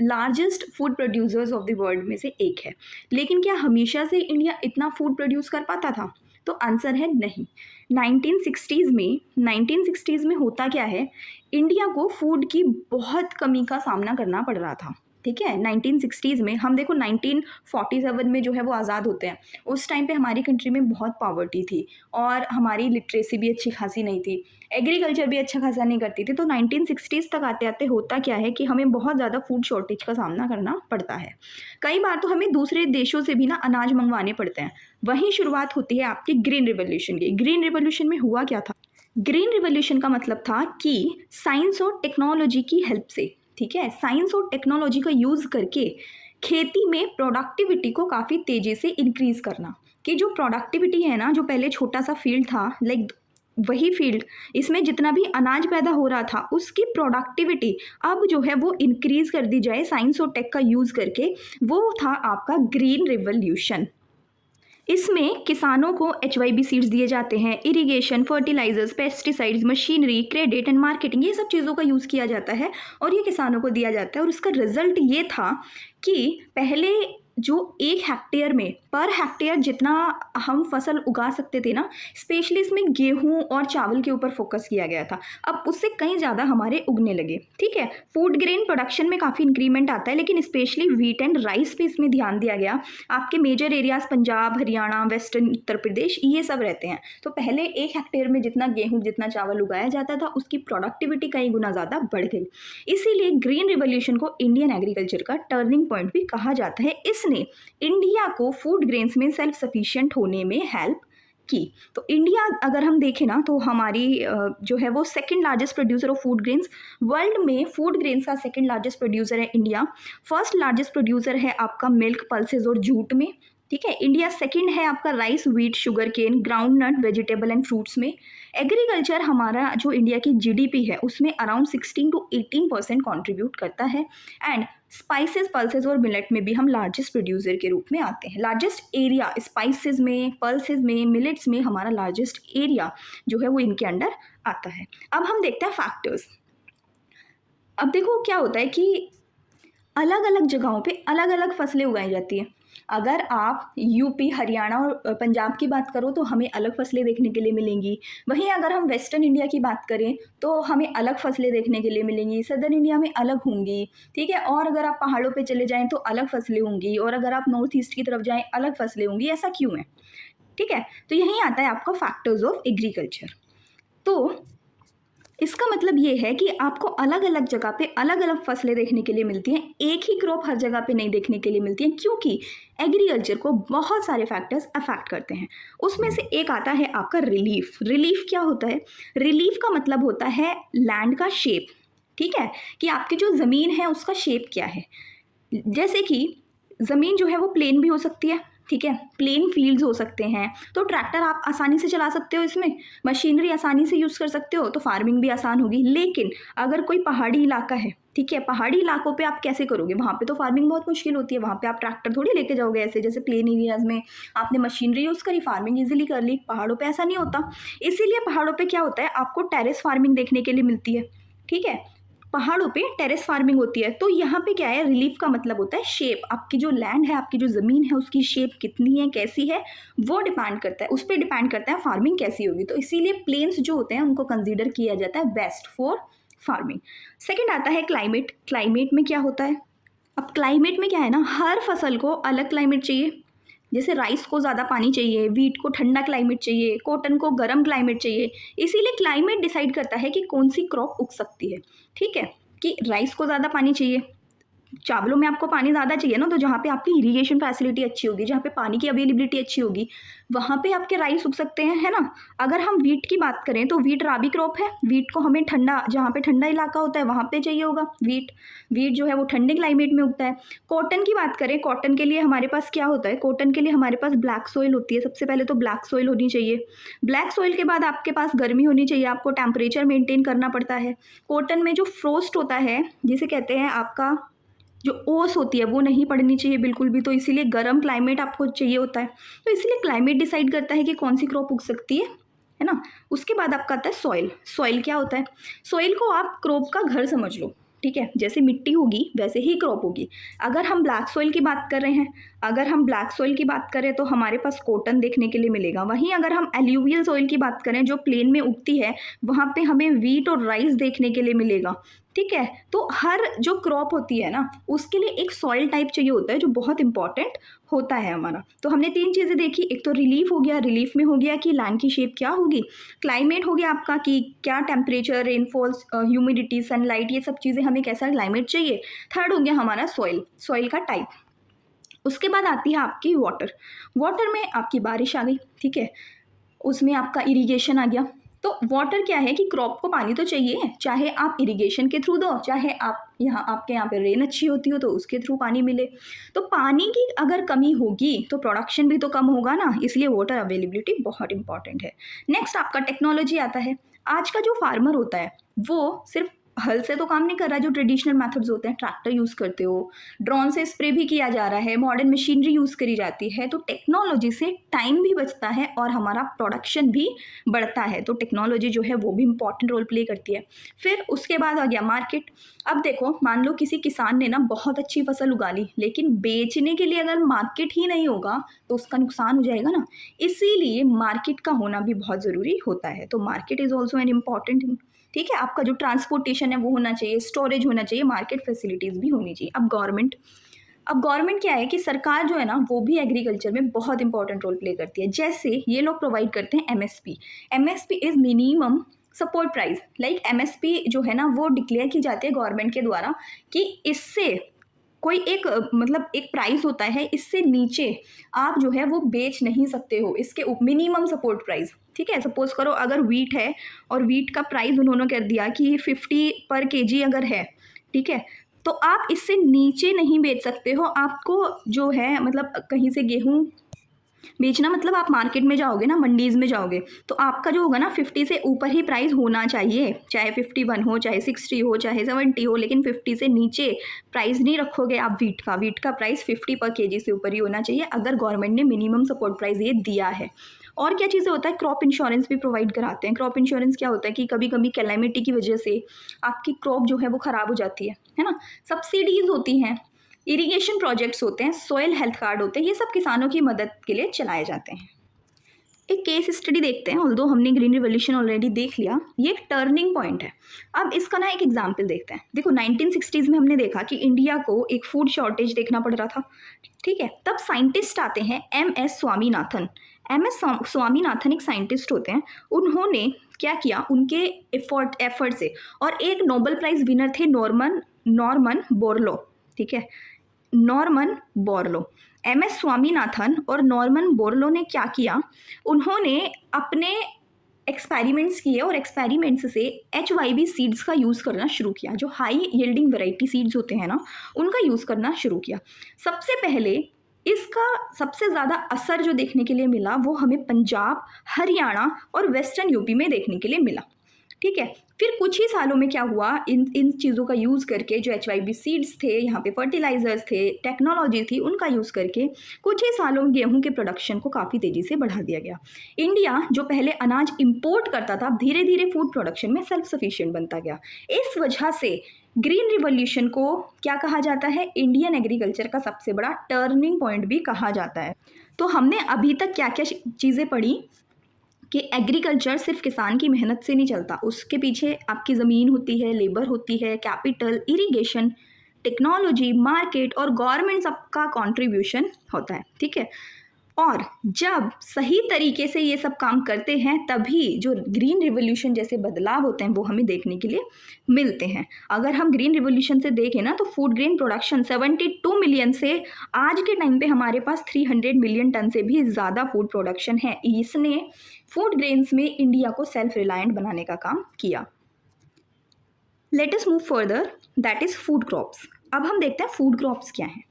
largest food producers of the world में से एक है। लेकिन क्या हमेशा से इंडिया इतना फूड प्रोड्यूस कर पाता था? तो आंसर है नहीं। 1960s में होता क्या है, इंडिया को फूड की बहुत कमी का सामना करना पड़ रहा था। ठीक है, 1960s में हम देखो 1947 में जो है वो आज़ाद होते हैं। उस टाइम पे हमारी कंट्री में बहुत पॉवर्टी थी और हमारी लिटरेसी भी अच्छी खासी नहीं थी, एग्रीकल्चर भी अच्छा खासा नहीं करती थी। तो 1960s तक आते आते होता क्या है कि हमें बहुत ज़्यादा फूड शॉर्टेज का सामना करना पड़ता है। कई बार तो हमें दूसरे देशों से भी ना अनाज मंगवाने पड़ते हैं। वहीं शुरुआत होती है आपकी ग्रीन रिवॉल्यूशन की। ग्रीन रिवॉल्यूशन में हुआ क्या था? ग्रीन रिवॉल्यूशन का मतलब था कि साइंस और टेक्नोलॉजी की हेल्प से, ठीक है, साइंस और टेक्नोलॉजी का यूज़ करके खेती में प्रोडक्टिविटी को काफ़ी तेज़ी से इंक्रीज़ करना। कि जो प्रोडक्टिविटी है ना, जो पहले छोटा सा फील्ड था, लाइक वही फील्ड, इसमें जितना भी अनाज पैदा हो रहा था उसकी प्रोडक्टिविटी अब जो है वो इंक्रीज़ कर दी जाए साइंस और टेक का यूज़ करके। वो था आपका ग्रीन रिवॉल्यूशन। इसमें किसानों को HYB सीड्स दिए जाते हैं, irrigation, fertilizers, pesticides, machinery, credit and marketing, ये सब चीज़ों का यूज़ किया जाता है और ये किसानों को दिया जाता है। और इसका रिजल्ट ये था कि पहले जो 1 हेक्टेयर में पर हेक्टेयर जितना हम फसल उगा सकते थे ना, स्पेशली इसमें गेहूं और चावल के ऊपर फोकस किया गया था, अब उससे कहीं ज़्यादा हमारे उगने लगे। ठीक है, फूड ग्रेन प्रोडक्शन में काफ़ी इंक्रीमेंट आता है, लेकिन स्पेशली व्हीट एंड राइस पे इसमें ध्यान दिया गया। आपके major areas Punjab, Haryana, western Uttar Pradesh, ये सब रहते हैं। तो पहले 1 हेक्टेयर में जितना गेहूँ, जितना चावल उगाया जाता था, उसकी प्रोडक्टिविटी कई गुना ज़्यादा बढ़ गई। इसीलिए ग्रीन रिवॉल्यूशन को इंडियन एग्रीकल्चर का टर्निंग पॉइंट भी कहा जाता है। इसने इंडिया को फूड ग्रेन्स में सेल्फ सफिशिएंट होने में हेल्प की। तो इंडिया अगर हम देखें ना, तो हमारी जो है वो second largest producer of food grains world में, फूड ग्रेन्स का सेकंड लार्जेस्ट प्रोड्यूसर है इंडिया। फर्स्ट लार्जेस्ट प्रोड्यूसर है आपका मिल्क, पल्सेस और जूट में। ठीक है, इंडिया सेकंड है आपका rice, wheat, sugar cane, groundnut, vegetable and fruits में। एग्रीकल्चर हमारा जो इंडिया की GDP है उसमें अराउंड 16 to 18% कॉन्ट्रीब्यूट करता है। एंड स्पाइसेस, पल्सेस और मिलेट में भी हम लार्जेस्ट प्रोड्यूसर के रूप में आते हैं। लार्जेस्ट एरिया स्पाइसेस में, पल्सेस में, मिलेट्स में हमारा लार्जेस्ट एरिया जो है वो इनके अंडर आता है। अब हम देखते हैं फैक्टर्स। अब देखो क्या होता है कि अलग अलग जगहों पे अलग अलग फसलें उगाई जाती हैं। अगर आप यूपी, हरियाणा और पंजाब की बात करो तो हमें अलग फसलें देखने के लिए मिलेंगी। वहीं अगर हम वेस्टर्न इंडिया की बात करें तो हमें अलग फसलें देखने के लिए मिलेंगी। सदर्न इंडिया में अलग होंगी। ठीक है, और अगर आप पहाड़ों पे चले जाएं तो अलग फसलें होंगी, और अगर आप नॉर्थ ईस्ट की तरफ जाएं अलग फसलें होंगी। ऐसा क्यों है? ठीक है, तो यहीं आता है आपका फैक्टर्स ऑफ एग्रीकल्चर। तो इसका मतलब ये है कि आपको अलग अलग जगह पे अलग अलग फसलें देखने के लिए मिलती हैं, एक ही क्रॉप हर जगह पे नहीं देखने के लिए मिलती हैं, क्योंकि एग्रीकल्चर को बहुत सारे फैक्टर्स अफेक्ट करते हैं। उसमें से एक आता है आपका रिलीफ। रिलीफ क्या होता है? रिलीफ का मतलब होता है लैंड का शेप। ठीक है, कि आपकी जो ज़मीन है उसका शेप क्या है। जैसे कि ज़मीन जो है वो प्लेन भी हो सकती है, ठीक है, प्लेन फील्ड्स हो सकते हैं, तो ट्रैक्टर आप आसानी से चला सकते हो, इसमें मशीनरी आसानी से यूज़ कर सकते हो, तो फार्मिंग भी आसान होगी। लेकिन अगर कोई पहाड़ी इलाका है, ठीक है, पहाड़ी इलाकों पे आप कैसे करोगे? वहाँ पे तो फार्मिंग बहुत मुश्किल होती है। वहाँ पे आप ट्रैक्टर थोड़ी लेके जाओगे ऐसे, जैसे प्लेन एरियाज़ में आपने मशीनरी यूज़ करी, फार्मिंग ईजिली कर ली। पहाड़ों पे ऐसा नहीं होता। इसीलिए पहाड़ों पे क्या होता है, आपको टेरेस फार्मिंग देखने के लिए मिलती है। ठीक है, पहाड़ों पे टेरेस फार्मिंग होती है। तो यहाँ पे क्या है, रिलीफ का मतलब होता है शेप। आपकी जो लैंड है, आपकी जो ज़मीन है, उसकी शेप कितनी है, कैसी है, वो डिपेंड करता है, उस पर डिपेंड करता है फार्मिंग कैसी होगी। तो इसीलिए प्लेन्स जो होते हैं उनको कंसिडर किया जाता है बेस्ट फॉर फार्मिंग। सेकेंड आता है क्लाइमेट। क्लाइमेट में क्या होता है, अब क्लाइमेट में क्या है ना, हर फसल को अलग क्लाइमेट चाहिए। जैसे राइस को ज़्यादा पानी चाहिए, वीट को ठंडा क्लाइमेट चाहिए, कॉटन को गर्म क्लाइमेट चाहिए। इसीलिए क्लाइमेट डिसाइड करता है कि कौन सी क्रॉप उग सकती है। ठीक है, कि राइस को ज़्यादा पानी चाहिए, चावलों में आपको पानी ज़्यादा चाहिए ना, तो जहाँ पे आपकी इरिगेशन फैसिलिटी अच्छी होगी, जहाँ पे पानी की अवेलेबिलिटी अच्छी होगी, वहाँ पे आपके राइस उग सकते हैं, है ना। अगर हम वीट की बात करें तो वीट राबी क्रॉप है। वीट को हमें ठंडा, जहाँ पे ठंडा इलाका होता है वहाँ पे चाहिए होगा वीट। वीट जो है वो ठंडे क्लाइमेट में उगता है। कॉटन की बात करें, कॉटन के लिए हमारे पास क्या होता है, कॉटन के लिए हमारे पास ब्लैक सॉइल होती है। सबसे पहले तो ब्लैक सॉइल होनी चाहिए। ब्लैक सॉइल के बाद आपके पास गर्मी होनी चाहिए, आपको टेम्परेचर मेंटेन करना पड़ता है। कॉटन में जो फ्रोस्ट होता है, जिसे कहते हैं आपका जो ओस होती है, वो नहीं पड़नी चाहिए बिल्कुल भी, तो इसीलिए गर्म क्लाइमेट आपको चाहिए होता है। तो इसीलिए क्लाइमेट डिसाइड करता है कि कौन सी क्रॉप उग सकती है ना। उसके बाद आपका आता है सॉइल। सॉइल क्या होता है, सॉइल को आप क्रॉप का घर समझ लो। ठीक है, जैसे मिट्टी होगी वैसे ही क्रॉप होगी। अगर हम ब्लैक सॉइल की बात कर रहे हैं, अगर हम ब्लैक सॉइल की बात करें तो हमारे पास कॉटन देखने के लिए मिलेगा। वहीं अगर हम एल्यूवियल सॉइल की बात करें जो प्लेन में उगती है, वहाँ पे हमें वीट और राइस देखने के लिए मिलेगा। ठीक है, तो हर जो क्रॉप होती है ना, उसके लिए एक सॉइल टाइप चाहिए होता है जो बहुत इंपॉर्टेंट होता है हमारा। तो हमने 3 चीज़ें देखी, एक तो रिलीफ हो गया, रिलीफ में हो गया कि लैंड की शेप क्या होगी, क्लाइमेट हो गया आपका कि क्या टेम्परेचर, रेनफॉल, ह्यूमिडिटी, सनलाइट, ये सब चीज़ें हमें कैसा क्लाइमेट चाहिए। थर्ड हो गया हमारा सॉइल, सॉइल का टाइप। उसके बाद आती है आपकी वाटर। वाटर में आपकी बारिश आ गई, ठीक है, उसमें आपका इरिगेशन आ गया। तो वाटर क्या है कि क्रॉप को पानी तो चाहिए, चाहे आप इरिगेशन के थ्रू दो, चाहे आप यहाँ, आपके यहाँ पे रेन अच्छी होती हो तो उसके थ्रू पानी मिले। तो पानी की अगर कमी होगी तो प्रोडक्शन भी तो कम होगा ना, इसलिए वाटर अवेलेबिलिटी बहुत इंपॉर्टेंट है। नेक्स्ट आपका टेक्नोलॉजी आता है। आज का जो फार्मर होता है वो सिर्फ हल से तो काम नहीं कर रहा है। जो ट्रेडिशनल मेथड्स होते हैं, ट्रैक्टर यूज़ करते हो, ड्रोन से स्प्रे भी किया जा रहा है, मॉडर्न मशीनरी यूज़ करी जाती है। तो टेक्नोलॉजी से टाइम भी बचता है और हमारा प्रोडक्शन भी बढ़ता है। तो टेक्नोलॉजी जो है वो भी इंपॉर्टेंट रोल प्ले करती है। फिर उसके बाद आ गया मार्केट। अब देखो, मान लो किसी किसान ने ना बहुत अच्छी फसल उगा ली, लेकिन बेचने के लिए अगर मार्केट ही नहीं होगा तो उसका नुकसान हो जाएगा ना। इसीलिए मार्केट का होना भी बहुत ज़रूरी होता है। तो market is also an important thing. ठीक है, आपका जो ट्रांसपोर्टेशन है वो होना चाहिए, स्टोरेज होना चाहिए, मार्केट फैसिलिटीज़ भी होनी चाहिए। अब गवर्नमेंट क्या है कि सरकार जो है ना वो भी एग्रीकल्चर में बहुत इंपॉर्टेंट रोल प्ले करती है। जैसे ये लोग प्रोवाइड करते हैं MSP. MSP is minimum support price. Like MSP जो है ना वो डिक्लेयर की जाती है गवर्नमेंट के द्वारा कि इससे कोई एक मतलब एक प्राइस होता है, इससे नीचे आप जो है वो बेच नहीं सकते हो, इसके मिनिमम सपोर्ट प्राइस। ठीक है, सपोज करो अगर वीट है और वीट का प्राइस उन्होंने कर दिया कि 50 पर केजी अगर है, ठीक है, तो आप इससे नीचे नहीं बेच सकते हो। आपको जो है मतलब कहीं से गेहूँ बेचना, मतलब आप मार्केट में जाओगे ना, मंडीज़ में जाओगे, तो आपका जो होगा ना 50 से ऊपर ही प्राइस होना चाहिए। चाहे 51 हो, चाहे 60 हो, चाहे 70 हो, लेकिन 50 से नीचे प्राइस नहीं रखोगे आप वीट का प्राइस 50 पर केजी से ऊपर ही होना चाहिए, अगर गवर्नमेंट ने मिनिमम सपोर्ट प्राइस ये दिया है। और क्या चीज़ें होता है, क्रॉप इंश्योरेंस भी प्रोवाइड कराते हैं। क्रॉप इंश्योरेंस क्या होता है कि कभी कभी कैलेमिटी की वजह से आपकी क्रॉप जो है वो ख़राब हो जाती है ना। सब्सिडीज़ होती हैं, इरिगेशन प्रोजेक्ट्स होते हैं, सॉइल हेल्थ कार्ड होते हैं, ये सब किसानों की मदद के लिए चलाए जाते हैं। एक केस स्टडी देखते हैं। ऑल्दो हमने ग्रीन रिवॉल्यूशन ऑलरेडी देख लिया, ये एक टर्निंग पॉइंट है। अब इसका ना एक एग्जांपल देखते हैं। देखो 1960s में हमने देखा कि इंडिया को एक फूड शॉर्टेज देखना पड़ रहा था। ठीक है, तब साइंटिस्ट आते हैं एम.एस. स्वामीनाथन। एम.एस. स्वामीनाथन एक साइंटिस्ट होते हैं। उन्होंने क्या किया, उनके एफर्ट से, और एक नोबेल प्राइज विनर थे नॉर्मन बोरलो। ठीक है, नॉर्मन बोरलो, एम.एस. स्वामीनाथन और नॉर्मन बोरलो ने क्या किया, उन्होंने अपने एक्सपेरिमेंट्स किए और एक्सपेरिमेंट्स से HYV सीड्स का यूज़ करना शुरू किया। जो हाई यील्डिंग वैरायटी सीड्स होते हैं ना, उनका यूज़ करना शुरू किया। सबसे पहले इसका सबसे ज़्यादा असर जो देखने के लिए मिला वो हमें पंजाब, हरियाणा और वेस्टर्न यूपी में देखने के लिए मिला। ठीक है, फिर कुछ ही सालों में क्या हुआ, इन चीज़ों का यूज़ करके, जो HYV सीड्स थे, यहाँ पे फर्टिलाइजर्स थे, टेक्नोलॉजी थी, उनका यूज़ करके कुछ ही सालों में गेहूं के प्रोडक्शन को काफ़ी तेज़ी से बढ़ा दिया गया। इंडिया जो पहले अनाज इंपोर्ट करता था, अब धीरे धीरे फूड प्रोडक्शन में सेल्फ सफिशिएंट बनता गया। इस वजह से ग्रीन रिवॉल्यूशन को क्या कहा जाता है, इंडियन एग्रीकल्चर का सबसे बड़ा टर्निंग पॉइंट भी कहा जाता है। तो हमने अभी तक क्या क्या चीज़ें पढ़ी कि एग्रीकल्चर सिर्फ किसान की मेहनत से नहीं चलता, उसके पीछे आपकी ज़मीन होती है, लेबर होती है, कैपिटल, इरिगेशन, टेक्नोलॉजी, मार्केट और गवर्नमेंट सबका कंट्रीब्यूशन होता है, ठीक है। और जब सही तरीके से ये सब काम करते हैं तभी जो ग्रीन रिवॉल्यूशन जैसे बदलाव होते हैं वो हमें देखने के लिए मिलते हैं। अगर हम ग्रीन रिवॉल्यूशन से देखें ना तो फूड ग्रेन प्रोडक्शन 72 मिलियन से आज के टाइम पे हमारे पास 300 मिलियन टन से भी ज़्यादा फूड प्रोडक्शन है। इसने फूड ग्रेन्स में इंडिया को सेल्फ रिलायंट बनाने का काम किया। Let us move further, that is food crops. अब हम देखते हैं फूड क्रॉप्स क्या हैं,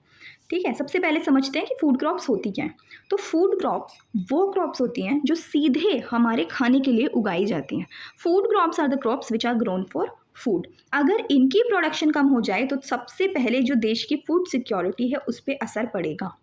ठीक है। सबसे पहले समझते हैं कि फूड क्रॉप्स होती क्या है। तो फूड क्रॉप्स वो क्रॉप्स होती हैं जो सीधे हमारे खाने के लिए उगाई जाती हैं। Food crops are the crops which are grown for food. अगर इनकी प्रोडक्शन कम हो जाए तो सबसे पहले जो देश की फूड सिक्योरिटी है उस पर असर पड़ेगा।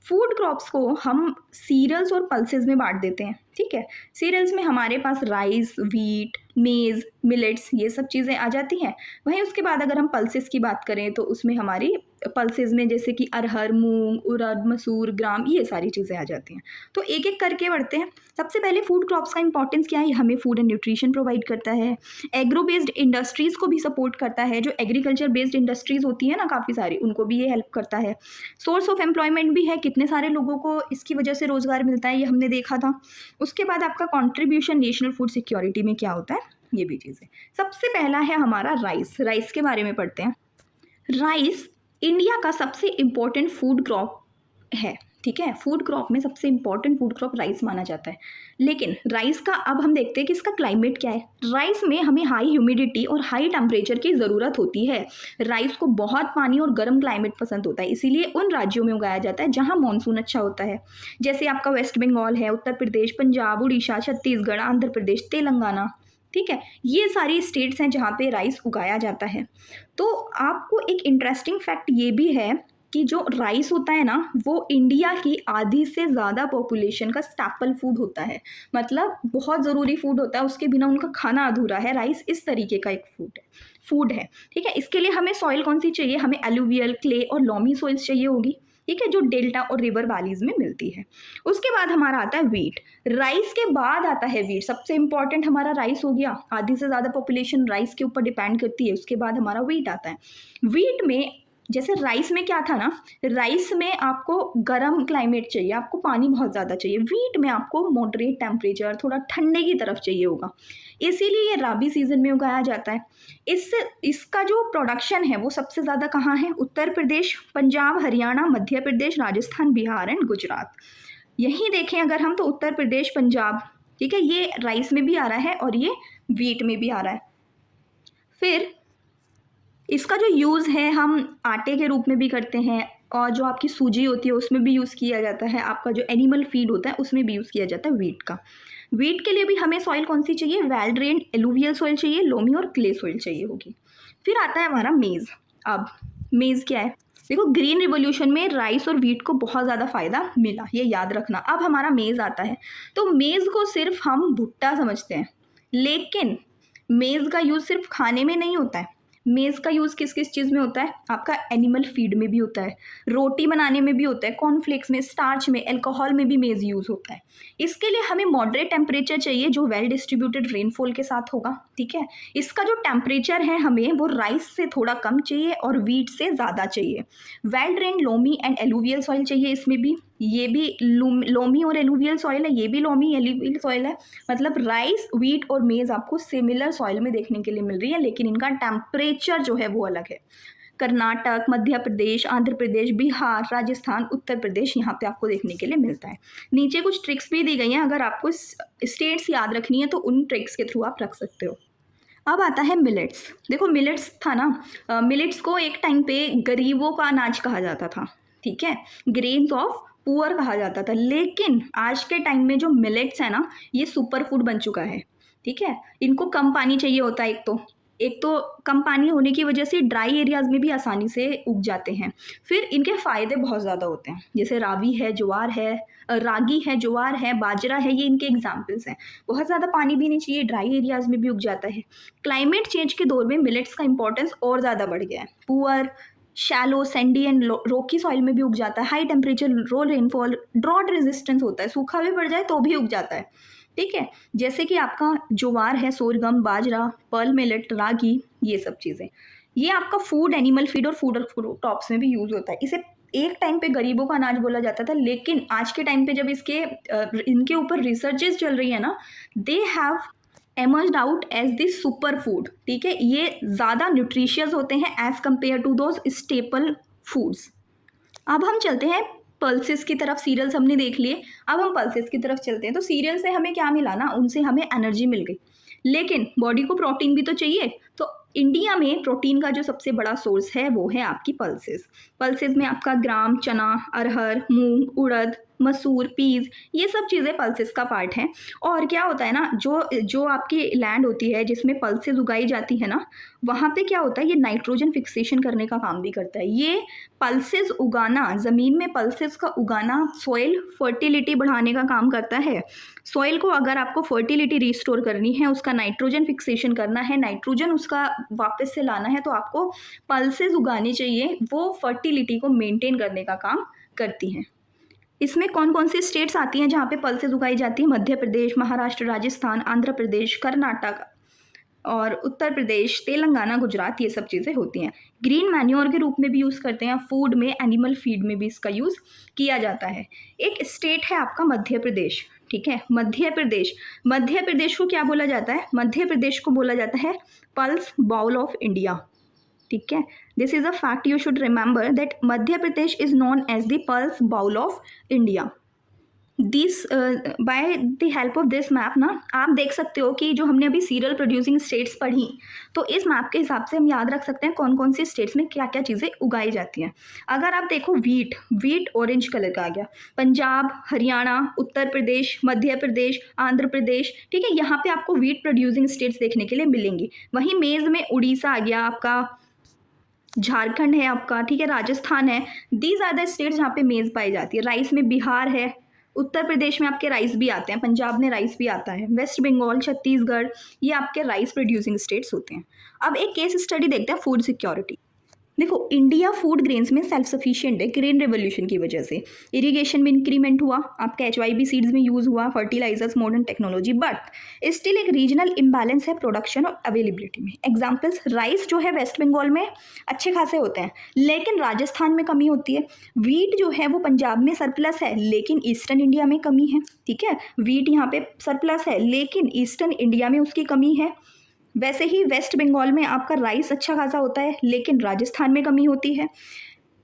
फूड क्रॉप्स को हम सीरियल्स और पल्सेस में बांट देते हैं, ठीक है। सीरियल्स में हमारे पास राइस, वीट, मेज़, मिलेट्स ये सब चीज़ें आ जाती हैं। वहीं उसके बाद अगर हम पल्सेस की बात करें तो उसमें हमारी पल्सेस में जैसे कि अरहर, मूंग, उड़द, मसूर, ग्राम ये सारी चीज़ें आ जाती हैं। तो एक एक करके बढ़ते हैं। सबसे पहले फूड क्रॉप्स का इंपॉर्टेंस क्या है, हमें फूड एंड न्यूट्रिशन प्रोवाइड करता है, एग्रो बेस्ड इंडस्ट्रीज़ को भी सपोर्ट करता है। जो एग्रीकल्चर बेस्ड इंडस्ट्रीज़ होती है ना काफ़ी सारी, उनको भी ये हेल्प करता है। सोर्स ऑफ एम्प्लॉयमेंट भी है, कितने सारे लोगों को इसकी वजह से रोज़गार मिलता है ये हमने देखा था। उसके बाद आपका कॉन्ट्रीब्यूशन नेशनल फूड सिक्योरिटी में क्या होता है ये भी चीज़ें। सबसे पहला है हमारा राइस। राइस के बारे में पढ़ते हैं। राइस इंडिया का सबसे इम्पोर्टेंट फूड क्रॉप है, ठीक है। फूड क्रॉप में सबसे इम्पोर्टेंट फूड क्रॉप राइस माना जाता है। लेकिन राइस का अब हम देखते हैं कि इसका क्लाइमेट क्या है। राइस में हमें हाई ह्यूमिडिटी और हाई टेम्परेचर की ज़रूरत होती है। राइस को बहुत पानी और गर्म क्लाइमेट पसंद होता है, इसीलिए उन राज्यों में उगाया जाता है जहाँ मानसून अच्छा होता है। जैसे आपका वेस्ट बंगाल है, उत्तर प्रदेश, पंजाब, उड़ीसा, छत्तीसगढ़, आंध्र प्रदेश, तेलंगाना, ठीक है। ये सारी स्टेट्स हैं जहाँ पे राइस उगाया जाता है। तो आपको एक इंटरेस्टिंग फैक्ट ये भी है कि जो राइस होता है ना वो इंडिया की आधी से ज़्यादा पॉपुलेशन का स्टैपल फूड होता है। मतलब बहुत ज़रूरी फूड होता है, उसके बिना उनका खाना अधूरा है। राइस इस तरीके का एक फूड है, ठीक है। इसके लिए हमें सॉइल कौन सी चाहिए, हमें एलुवियल, क्ले और लॉमी सॉइल्स चाहिए होगी, ठीक है, जो डेल्टा और रिवर वैलीज में मिलती है। उसके बाद हमारा आता है वीट। राइस के बाद आता है वीट। सबसे इंपॉर्टेंट हमारा राइस हो गया, आधी से ज़्यादा पॉपुलेशन राइस के ऊपर डिपेंड करती है। उसके बाद हमारा वीट आता है। वीट में जैसे राइस में क्या था ना, राइस में आपको गर्म क्लाइमेट चाहिए, आपको पानी बहुत ज़्यादा चाहिए। वीट में आपको मॉडरेट टेम्परेचर, थोड़ा ठंडे की तरफ चाहिए होगा, इसीलिए ये राबी सीजन में उगाया जाता है। इसका जो प्रोडक्शन है वो सबसे ज़्यादा कहाँ है, उत्तर प्रदेश, पंजाब, हरियाणा, मध्य प्रदेश, राजस्थान, बिहार एंड गुजरात। यहीं देखें अगर हम तो उत्तर प्रदेश, पंजाब, ठीक है, ये राइस में भी आ रहा है और ये वीट में भी आ रहा है। फिर इसका जो यूज़ है हम आटे के रूप में भी करते हैं और जो आपकी सूजी होती है उसमें भी यूज़ किया जाता है। आपका जो एनिमल फीड होता है उसमें भी यूज़ किया जाता है वीट का। वीट के लिए भी हमें सॉइल कौन सी चाहिए, वेल ड्रेन्ड एलुवियल सॉइल चाहिए, लोमी और क्ले सॉइल चाहिए होगी। फिर आता है हमारा मेज़। अब मेज़ क्या है, देखो ग्रीन रिवॉल्यूशन में राइस और वीट को बहुत ज़्यादा फ़ायदा मिला, ये याद रखना। अब हमारा मेज़ आता है, तो मेज़ को सिर्फ हम भुट्टा समझते हैं, लेकिन मेज़ का यूज़ सिर्फ खाने में नहीं होता है। मेज़ का यूज़ किस किस चीज़ में होता है, आपका एनिमल फीड में भी होता है, रोटी बनाने में भी होता है, कॉर्नफ्लेक्स में, स्टार्च में, अल्कोहल में भी मेज़ यूज़ होता है। इसके लिए हमें मॉडरेट टेम्परेचर चाहिए जो वेल डिस्ट्रीब्यूटेड रेनफॉल के साथ होगा, ठीक है। इसका जो टेम्परेचर है हमें वो राइस से थोड़ा कम चाहिए और वीट से ज़्यादा चाहिए। Well drained loamy and alluvial soil चाहिए इसमें भी, ये भी लोमी और एलुवियल सॉइल है, ये भी लोमी एलुवियल सॉइल है। मतलब राइस, वीट और मेज़ आपको सिमिलर सॉइल में देखने के लिए मिल रही है, लेकिन इनका टेम्परेचर जो है वो अलग है। कर्नाटक, मध्य प्रदेश, आंध्र प्रदेश, बिहार, राजस्थान, उत्तर प्रदेश यहाँ पे आपको देखने के लिए मिलता है। नीचे कुछ ट्रिक्स भी दी गई हैं, अगर आपको स्टेट्स याद रखनी है तो उन ट्रिक्स के थ्रू आप रख सकते हो। अब आता है मिलेट्स। देखो मिलेट्स था ना, मिलेट्स को एक टाइम पे गरीबों का अनाज कहा जाता था, ठीक है, ग्रेन्स ऑफ पुअर कहा जाता था। लेकिन आज के टाइम में जो मिलेट्स है ना ये सुपर फूड बन चुका है, ठीक है। इनको कम पानी चाहिए होता है, एक तो कम पानी होने की वजह से ड्राई एरियाज़ में भी आसानी से उग जाते हैं। फिर इनके फ़ायदे बहुत ज़्यादा होते हैं, जैसे रागी है, ज्वार है, बाजरा है, ये इनके एग्जाम्पल्स हैं। बहुत ज़्यादा पानी भी नहीं चाहिए, ड्राई एरियाज़ में भी उग जाता है। क्लाइमेट चेंज के दौर में मिलेट्स का इंपॉर्टेंस और ज़्यादा बढ़ गया है। Poor, shallow, sandy and rocky soil में भी उग जाता है। High temperature, low rainfall, drought resistance होता है, सूखा भी पड़ जाए तो भी उग जाता है, ठीक है। जैसे कि आपका ज्वार है, सोरगम, बाजरा, पर्ल मिलेट, रागी, ये सब चीज़ें। ये आपका फूड, एनिमल फीड और फूड और टॉप्स में भी यूज़ होता है। इसे एक टाइम पे गरीबों का अनाज बोला जाता था, लेकिन आज के टाइम पे जब इनके ऊपर रिसर्चेज़ चल रही है ना, they have emerged out as the super food, ठीक है? ये ज़्यादा न्यूट्रिशियस होते हैं as compared to those staple foods. अब हम चलते हैं पल्सेस की तरफ। सीरियल्स हमने देख लिए, अब हम पल्सेस की तरफ चलते हैं। तो सीरियल से हमें क्या मिला ना, उनसे हमें एनर्जी मिल गई, लेकिन बॉडी को प्रोटीन भी तो चाहिए। तो इंडिया में प्रोटीन का जो सबसे बड़ा सोर्स है वो है आपकी पल्सेस। पल्सेस में आपका ग्राम, चना, अरहर, मूंग, उड़द, मसूर, पीज, ये सब चीज़ें पल्सेस का पार्ट हैं। और क्या होता है ना, जो जो आपकी लैंड होती है जिसमें पल्सेस उगाई जाती है ना, वहाँ पे क्या होता है, ये नाइट्रोजन फिक्सेशन करने का काम भी करता है। ये पल्सेस उगाना, ज़मीन में पल्सेस का उगाना सॉइल फर्टिलिटी बढ़ाने का काम करता है। सॉइल को अगर आपको फर्टिलिटी रिस्टोर करनी है, उसका नाइट्रोजन फिक्सेशन करना है, नाइट्रोजन उसका वापस से लाना है, तो आपको पल्सेस उगानी चाहिए। वो फर्टिलिटी को मेंटेन करने का काम करती हैं। इसमें कौन कौन सी स्टेट्स आती हैं जहाँ पे पल्सेस उगाई जाती है? मध्य प्रदेश, महाराष्ट्र, राजस्थान, आंध्र प्रदेश, कर्नाटक और उत्तर प्रदेश, तेलंगाना, गुजरात, ये सब चीज़ें होती हैं। ग्रीन मैन्योर के रूप में भी यूज़ करते हैं, फूड में, एनिमल फीड में भी इसका यूज़ किया जाता है। एक स्टेट है आपका मध्य प्रदेश, ठीक है? मध्य प्रदेश, मध्य प्रदेश को क्या बोला जाता है? मध्य प्रदेश को बोला जाता है पल्स बाउल ऑफ इंडिया, ठीक है? This is a fact you should remember that Madhya Pradesh is known as the pulse bowl of India. This by the help of this map ना, आप देख सकते हो कि जो हमने अभी सीरियल प्रोड्यूसिंग स्टेट्स पढ़ी, तो इस मैप के हिसाब से हम याद रख सकते हैं कौन कौन सी स्टेट्स में क्या क्या चीज़ें उगाई जाती हैं। अगर आप देखो वीट, वीट ऑरेंज कलर का आ गया, पंजाब, हरियाणा, उत्तर प्रदेश, मध्य प्रदेश, आंध्र प्रदेश, ठीक है? यहाँ पे आपको वीट प्रोड्यूसिंग स्टेट्स देखने के लिए मिलेंगी। वहीं मेज़ में उड़ीसा आ गया आपका, झारखंड है आपका, ठीक है? राजस्थान है। दीज आर द स्टेट्स जहाँ पे मेज़ पाई जाती है। राइस में बिहार है, उत्तर प्रदेश में आपके राइस भी आते हैं, पंजाब में राइस भी आता है, वेस्ट बंगाल, छत्तीसगढ़, ये आपके राइस प्रोड्यूसिंग स्टेट्स होते हैं। अब एक केस स्टडी देखते हैं फूड सिक्योरिटी। देखो, इंडिया फूड ग्रेन्स में सेल्फ सफिशिएंट है ग्रेन रेवोल्यूशन की वजह से। इरिगेशन में इंक्रीमेंट हुआ, आपका HYB सीड्स में यूज़ हुआ, fertilizers, modern technology, but still एक रीजनल इम्बैलेंस है प्रोडक्शन और अवेलेबिलिटी में। एग्जाम्पल्स, राइस जो है वेस्ट बंगाल में अच्छे खासे होते हैं, लेकिन राजस्थान में कमी होती है। वीट जो है वो पंजाब में सरप्लस है, लेकिन ईस्टर्न इंडिया में कमी है, ठीक है? वीट यहाँ पे सरप्लस है, लेकिन ईस्टर्न इंडिया में उसकी कमी है। वैसे ही वेस्ट बंगाल में आपका राइस अच्छा खासा होता है, लेकिन राजस्थान में कमी होती है।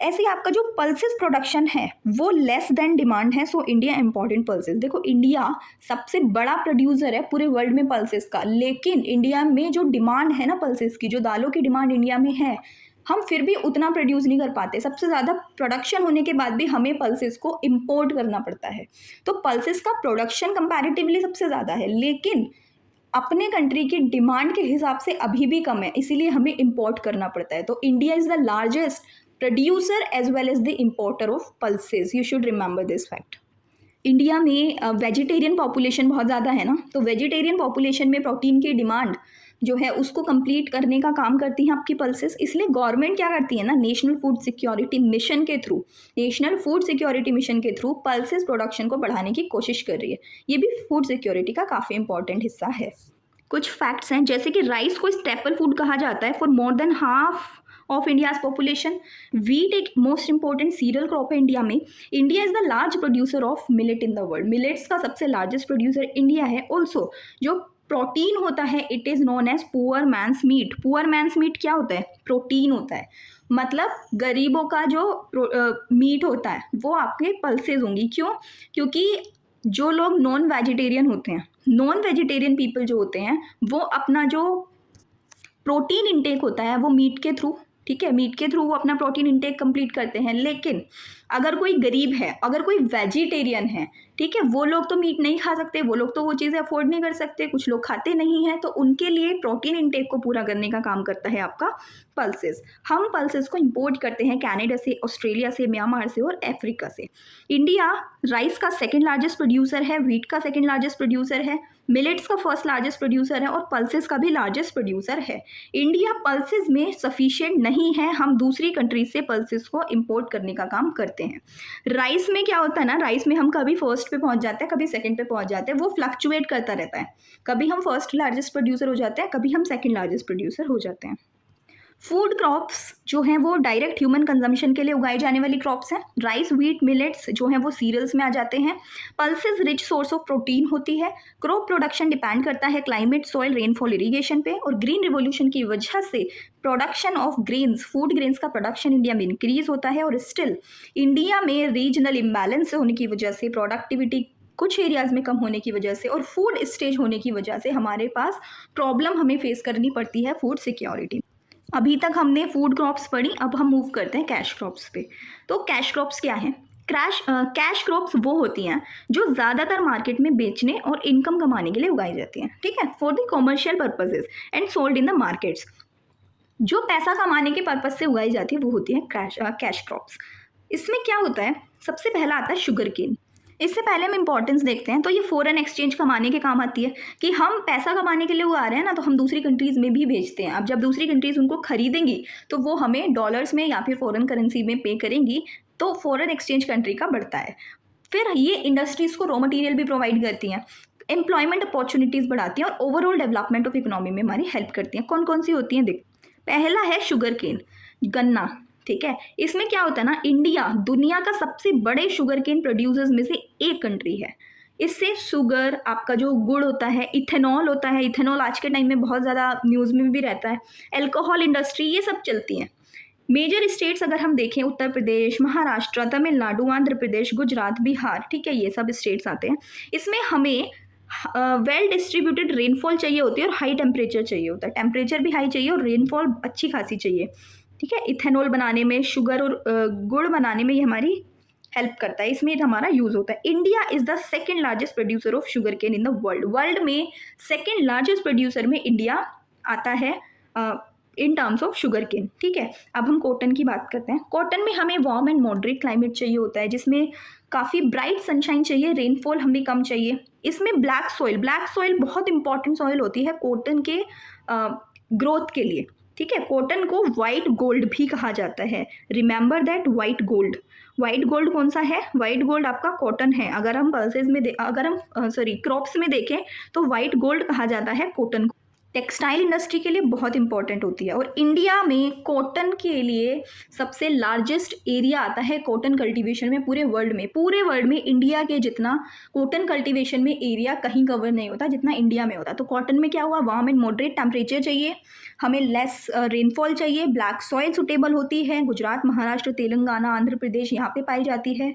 ऐसे ही आपका जो पल्सेस प्रोडक्शन है वो लेस देन डिमांड है, सो इंडिया इंपॉर्टेंट पल्सेस। देखो, इंडिया सबसे बड़ा प्रोड्यूसर है पूरे वर्ल्ड में पल्सेस का, लेकिन इंडिया में जो डिमांड है ना पल्सेस की, जो दालों की डिमांड इंडिया में है, हम फिर भी उतना प्रोड्यूस नहीं कर पाते। सबसे ज़्यादा प्रोडक्शन होने के बाद भी हमें पल्सेस को इम्पोर्ट करना पड़ता है। तो पल्सेस का प्रोडक्शन कंपैरेटिवली सबसे ज़्यादा है, लेकिन अपने कंट्री की डिमांड के हिसाब से अभी भी कम है, इसीलिए हमें इंपोर्ट करना पड़ता है। तो India is the largest producer as well as the importer of pulses. You should remember this fact. India में वेजिटेरियन पॉपुलेशन बहुत ज़्यादा है ना, तो वेजिटेरियन पॉपुलेशन में प्रोटीन की डिमांड जो है उसको कंप्लीट करने का काम करती हैं आपकी पल्सेस। इसलिए गवर्नमेंट क्या करती है ना, नेशनल फूड सिक्योरिटी मिशन के through, national food security mission के थ्रू पल्सेस प्रोडक्शन को बढ़ाने की कोशिश कर रही है। ये भी फूड सिक्योरिटी का काफ़ी इंपॉर्टेंट हिस्सा है। कुछ फैक्ट्स हैं, जैसे कि राइस को स्टेपल फूड कहा जाता है for more than half of India's population. Wheat एक मोस्ट इंपॉर्टेंट सीरियल क्रॉप है इंडिया में। India is the large producer of millet in the world. Millets का सबसे लार्जेस्ट प्रोड्यूसर इंडिया है। ऑल्सो जो प्रोटीन होता है it is known as poor man's meat. Poor man's meat क्या होता है? प्रोटीन होता है, मतलब गरीबों का जो मीट होता है वो आपके पल्सेज होंगी। क्यों? क्योंकि जो लोग नॉन वेजिटेरियन होते हैं, नॉन वेजिटेरियन पीपल जो होते हैं, वो अपना जो प्रोटीन इंटेक होता है वो मीट के थ्रू, ठीक है, मीट के थ्रू वो अपना प्रोटीन इंटेक कंप्लीट करते हैं। लेकिन अगर कोई गरीब है, अगर कोई वेजिटेरियन है, ठीक है, वो लोग तो मीट नहीं खा सकते, वो लोग तो वो चीज़ें अफोर्ड नहीं कर सकते, कुछ लोग खाते नहीं हैं, तो उनके लिए प्रोटीन इंटेक को पूरा करने का काम करता है आपका पल्सेस। हम पल्सेस को इंपोर्ट करते हैं कनाडा से, ऑस्ट्रेलिया से, म्यांमार से और अफ्रीका से। इंडिया राइस का सेकेंड लार्जेस्ट प्रोड्यूसर है, वीट का सेकेंड लार्जेस्ट प्रोड्यूसर है, मिलेट्स का फर्स्ट लार्जेस्ट प्रोड्यूसर है और पल्सेस का भी लार्जेस्ट प्रोड्यूसर है। इंडिया पल्सेस में सफिशिएंट नहीं है, हम दूसरी कंट्री से पल्सेस को इंपोर्ट करने का काम करते हैं। राइस में क्या होता है ना, राइस में हम कभी फर्स्ट पे पहुंच जाते हैं, कभी सेकंड पे पहुंच जाते हैं, वो फ्लक्चुएट करता रहता है। कभी हम फर्स्ट लार्जेस्ट प्रोड्यूसर हो जाते हैं, कभी हम सेकंड लार्जेस्ट प्रोड्यूसर हो जाते हैं। फूड क्रॉप्स जो हैं वो डायरेक्ट ह्यूमन कंजम्पशन के लिए उगाई जाने वाली क्रॉप्स हैं। राइस, व्हीट, मिलेट्स जो हैं वो सीरियल्स में आ जाते हैं। Pulses rich source of protein होती है। क्रॉप प्रोडक्शन डिपेंड करता है क्लाइमेट, सॉइल, रेनफॉल, इरीगेशन पे, और ग्रीन रिवॉल्यूशन की वजह से production of grains, food grains का प्रोडक्शन इंडिया में इंक्रीज होता है। और स्टिल इंडिया में रीजनल इम्बैलेंस होने की वजह से, प्रोडक्टिविटी कुछ एरियाज में कम होने की वजह से और फूड स्टेज होने की वजह से हमारे पास प्रॉब्लम हमें फेस करनी पड़ती है फूड सिक्योरिटी। अभी तक हमने फूड क्रॉप्स पढ़ी, अब हम मूव करते हैं कैश क्रॉप्स पे। तो कैश क्रॉप्स क्या है? कैश क्रॉप्स वो होती हैं जो ज़्यादातर मार्केट में बेचने और इनकम कमाने के लिए उगाई जाती हैं, ठीक है, for the commercial purposes and sold in the markets. जो पैसा कमाने के पर्पज से उगाई जाती है वो होती है कैश क्रॉप्स। इसमें क्या होता है? सबसे पहला आता है शुगर केन। इससे पहले हम इंपॉर्टेंस देखते हैं, तो ये फॉरेन एक्सचेंज कमाने के काम आती है कि हम पैसा कमाने के लिए उगा रहे हैं ना, तो हम दूसरी कंट्रीज़ में भी भेजते हैं। अब जब दूसरी कंट्रीज़ उनको खरीदेंगी तो वो हमें डॉलर्स में या फिर फॉरेन करेंसी में पे करेंगी, तो फॉरेन एक्सचेंज कंट्री का बढ़ता है। फिर ये इंडस्ट्रीज़ को रॉ मटेरियल भी प्रोवाइड करती हैं, एम्प्लॉयमेंट अपॉर्चुनिटीज़ बढ़ाती हैं और ओवरऑल डेवलपमेंट ऑफ इकोनॉमी में हमारी हेल्प करती हैं। कौन कौन सी होती हैं देख। पहला है शुगर केन, गन्ना, ठीक है। इसमें क्या होता है ना, इंडिया दुनिया का सबसे बड़े शुगर केन प्रोड्यूसर्स में से एक कंट्री है। इससे शुगर, आपका जो गुड़ होता है, इथेनॉल होता है, इथेनॉल आज के टाइम में बहुत ज़्यादा न्यूज़ में भी रहता है, अल्कोहल इंडस्ट्री, ये सब चलती हैं। मेजर स्टेट्स अगर हम देखें, उत्तर प्रदेश, महाराष्ट्र, तमिलनाडु, आंध्र प्रदेश, गुजरात, बिहार, ठीक है, ये सब स्टेट्स आते हैं। इसमें हमें वेल डिस्ट्रीब्यूटेड रेनफॉल चाहिए होती है और हाई टेम्परेचर चाहिए होता है। टेम्परेचर भी हाई चाहिए और रेनफॉल अच्छी खासी चाहिए, ठीक है। इथेनॉल बनाने में, शुगर और गुड़ बनाने में ये हमारी हेल्प करता है, इसमें हमारा यूज़ होता है। India is the second largest producer of sugar cane in the world. World में सेकेंड लार्जेस्ट प्रोड्यूसर में इंडिया आता है in terms of sugar cane, ठीक है। अब हम कॉटन की बात करते हैं। कॉटन में हमें वार्म एंड मॉडरेट क्लाइमेट चाहिए होता है, जिसमें काफ़ी ब्राइट सनशाइन चाहिए, रेनफॉल हमें कम चाहिए। इसमें ब्लैक सॉइल बहुत इंपॉर्टेंट सॉइल होती है कॉटन के ग्रोथ के लिए, ठीक है। कॉटन को वाइट गोल्ड भी कहा जाता है, रिमेंबर दैट, वाइट गोल्ड कौन सा है? वाइट गोल्ड आपका कॉटन है। अगर हम पल्सेज में क्रॉप्स में देखें तो वाइट गोल्ड कहा जाता है कॉटन को। टेक्सटाइल इंडस्ट्री के लिए बहुत इंपॉर्टेंट होती है और इंडिया में कॉटन के लिए सबसे लार्जेस्ट एरिया आता है कॉटन कल्टीवेशन में पूरे वर्ल्ड में इंडिया के जितना कॉटन कल्टीवेशन में एरिया कहीं कवर नहीं होता जितना इंडिया में होता। तो कॉटन में क्या हुआ, वार्म एंड मॉडरेट टेम्परेचर चाहिए, हमें लेस रेनफॉल चाहिए, ब्लैक सॉइल सुटेबल होती है, गुजरात, महाराष्ट्र, तेलंगाना, आंध्र प्रदेश यहाँ पे पाई जाती है।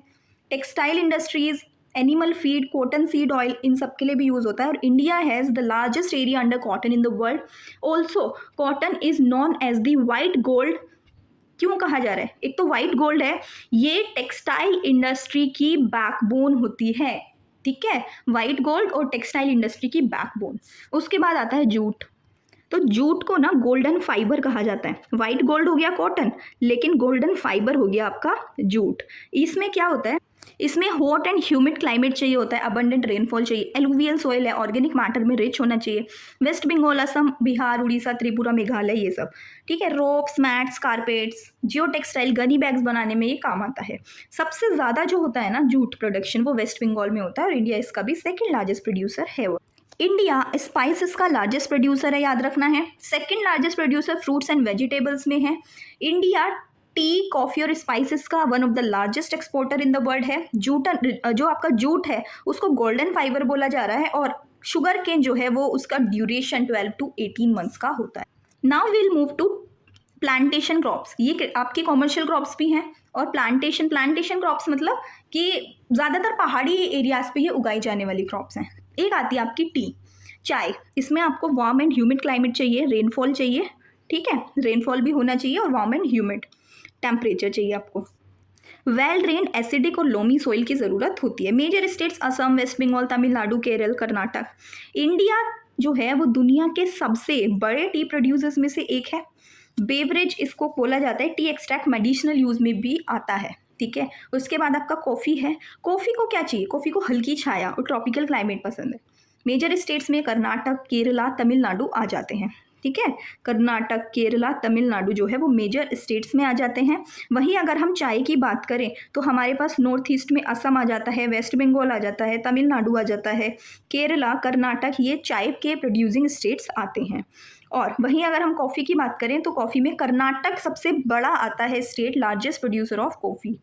Textile industries, animal feed, cotton seed oil, इन सब के लिए भी यूज़ होता है और India has the largest area under cotton in the world. Also cotton is known as the white gold. क्यों कहा जा रहा है? एक तो वाइट गोल्ड है, ये टेक्सटाइल इंडस्ट्री की बैकबोन होती है, ठीक है, वाइट गोल्ड और टेक्सटाइल इंडस्ट्री की बैकबोन। उसके बाद आता है जूट। तो जूट को ना गोल्डन फाइबर कहा जाता है। वाइट गोल्ड हो गया कॉटन, लेकिन गोल्डन फाइबर हो गया आपका जूट। इसमें क्या होता है, इसमें हॉट एंड ह्यूमिड क्लाइमेट चाहिए होता है, अबंडेंट रेनफॉल चाहिए, एलुवियल सॉइल है, ऑर्गेनिक मैटर में रिच होना चाहिए। वेस्ट बंगाल, असम, बिहार, उड़ीसा, त्रिपुरा, मेघालय, ये सब, ठीक है। रोप्स, मैट्स, कारपेट्स, जियो टेक्सटाइल, गनी बैग्स बनाने में ये काम आता है। सबसे ज़्यादा जो होता है ना जूट प्रोडक्शन, वो वेस्ट बंगाल में होता है और इंडिया इसका भी सेकेंड लार्जेस्ट प्रोड्यूसर है। वो इंडिया स्पाइसेस का लार्जेस्ट प्रोड्यूसर है, याद रखना है। Second largest producer fruits and vegetables में है। इंडिया टी, कॉफ़ी और स्पाइसेस का one of the largest exporter in the world है। जूट, जो आपका जूट है उसको गोल्डन फाइबर बोला जा रहा है और शुगर केन जो है वो उसका ड्यूरेशन 12 to 18 मंथ्स का होता है। Now will move to plantation crops. ये आपकी कॉमर्शियल क्रॉप्स भी हैं और प्लांटेशन क्रॉप्स मतलब कि ज़्यादातर पहाड़ी एरियाज पे ये उगाई जाने वाली क्रॉप्स हैं। एक आती है आपकी टी, चाय। इसमें आपको वार्म एंड ह्यूमिड क्लाइमेट चाहिए, रेनफॉल चाहिए, ठीक है, रेनफॉल भी होना चाहिए और वार्म एंड ह्यूमिड टेम्परेचर चाहिए आपको। वेल ड्रेन्ड, एसिडिक और लोमी सॉइल की ज़रूरत होती है। Major states Assam, west Bengal, Tamil Nadu, Kerala, Karnataka. India जो है वो दुनिया के सबसे बड़े टी प्रोड्यूसर्स में से एक है। बेवरेज इसको बोला जाता है, टी एक्सट्रैक्ट मेडिसिनल यूज़ में भी आता है, ठीक है। उसके बाद आपका कॉफ़ी है। कॉफ़ी को क्या चाहिए? कॉफ़ी को हल्की छाया और ट्रॉपिकल क्लाइमेट पसंद है। मेजर स्टेट्स में कर्नाटक, केरला, तमिलनाडु आ जाते हैं, ठीक है। कर्नाटक, केरला, तमिलनाडु जो है वो मेजर स्टेट्स में आ जाते हैं। वहीं अगर हम चाय की बात करें तो हमारे पास नॉर्थ ईस्ट में असम आ जाता है, वेस्ट बंगाल आ जाता है, तमिलनाडु आ जाता है, केरला, कर्नाटक, ये चाय के प्रोड्यूसिंग स्टेट्स आते हैं। और वहीं अगर हम कॉफ़ी की बात करें तो कॉफ़ी में कर्नाटक सबसे बड़ा आता है state, largest producer of coffee.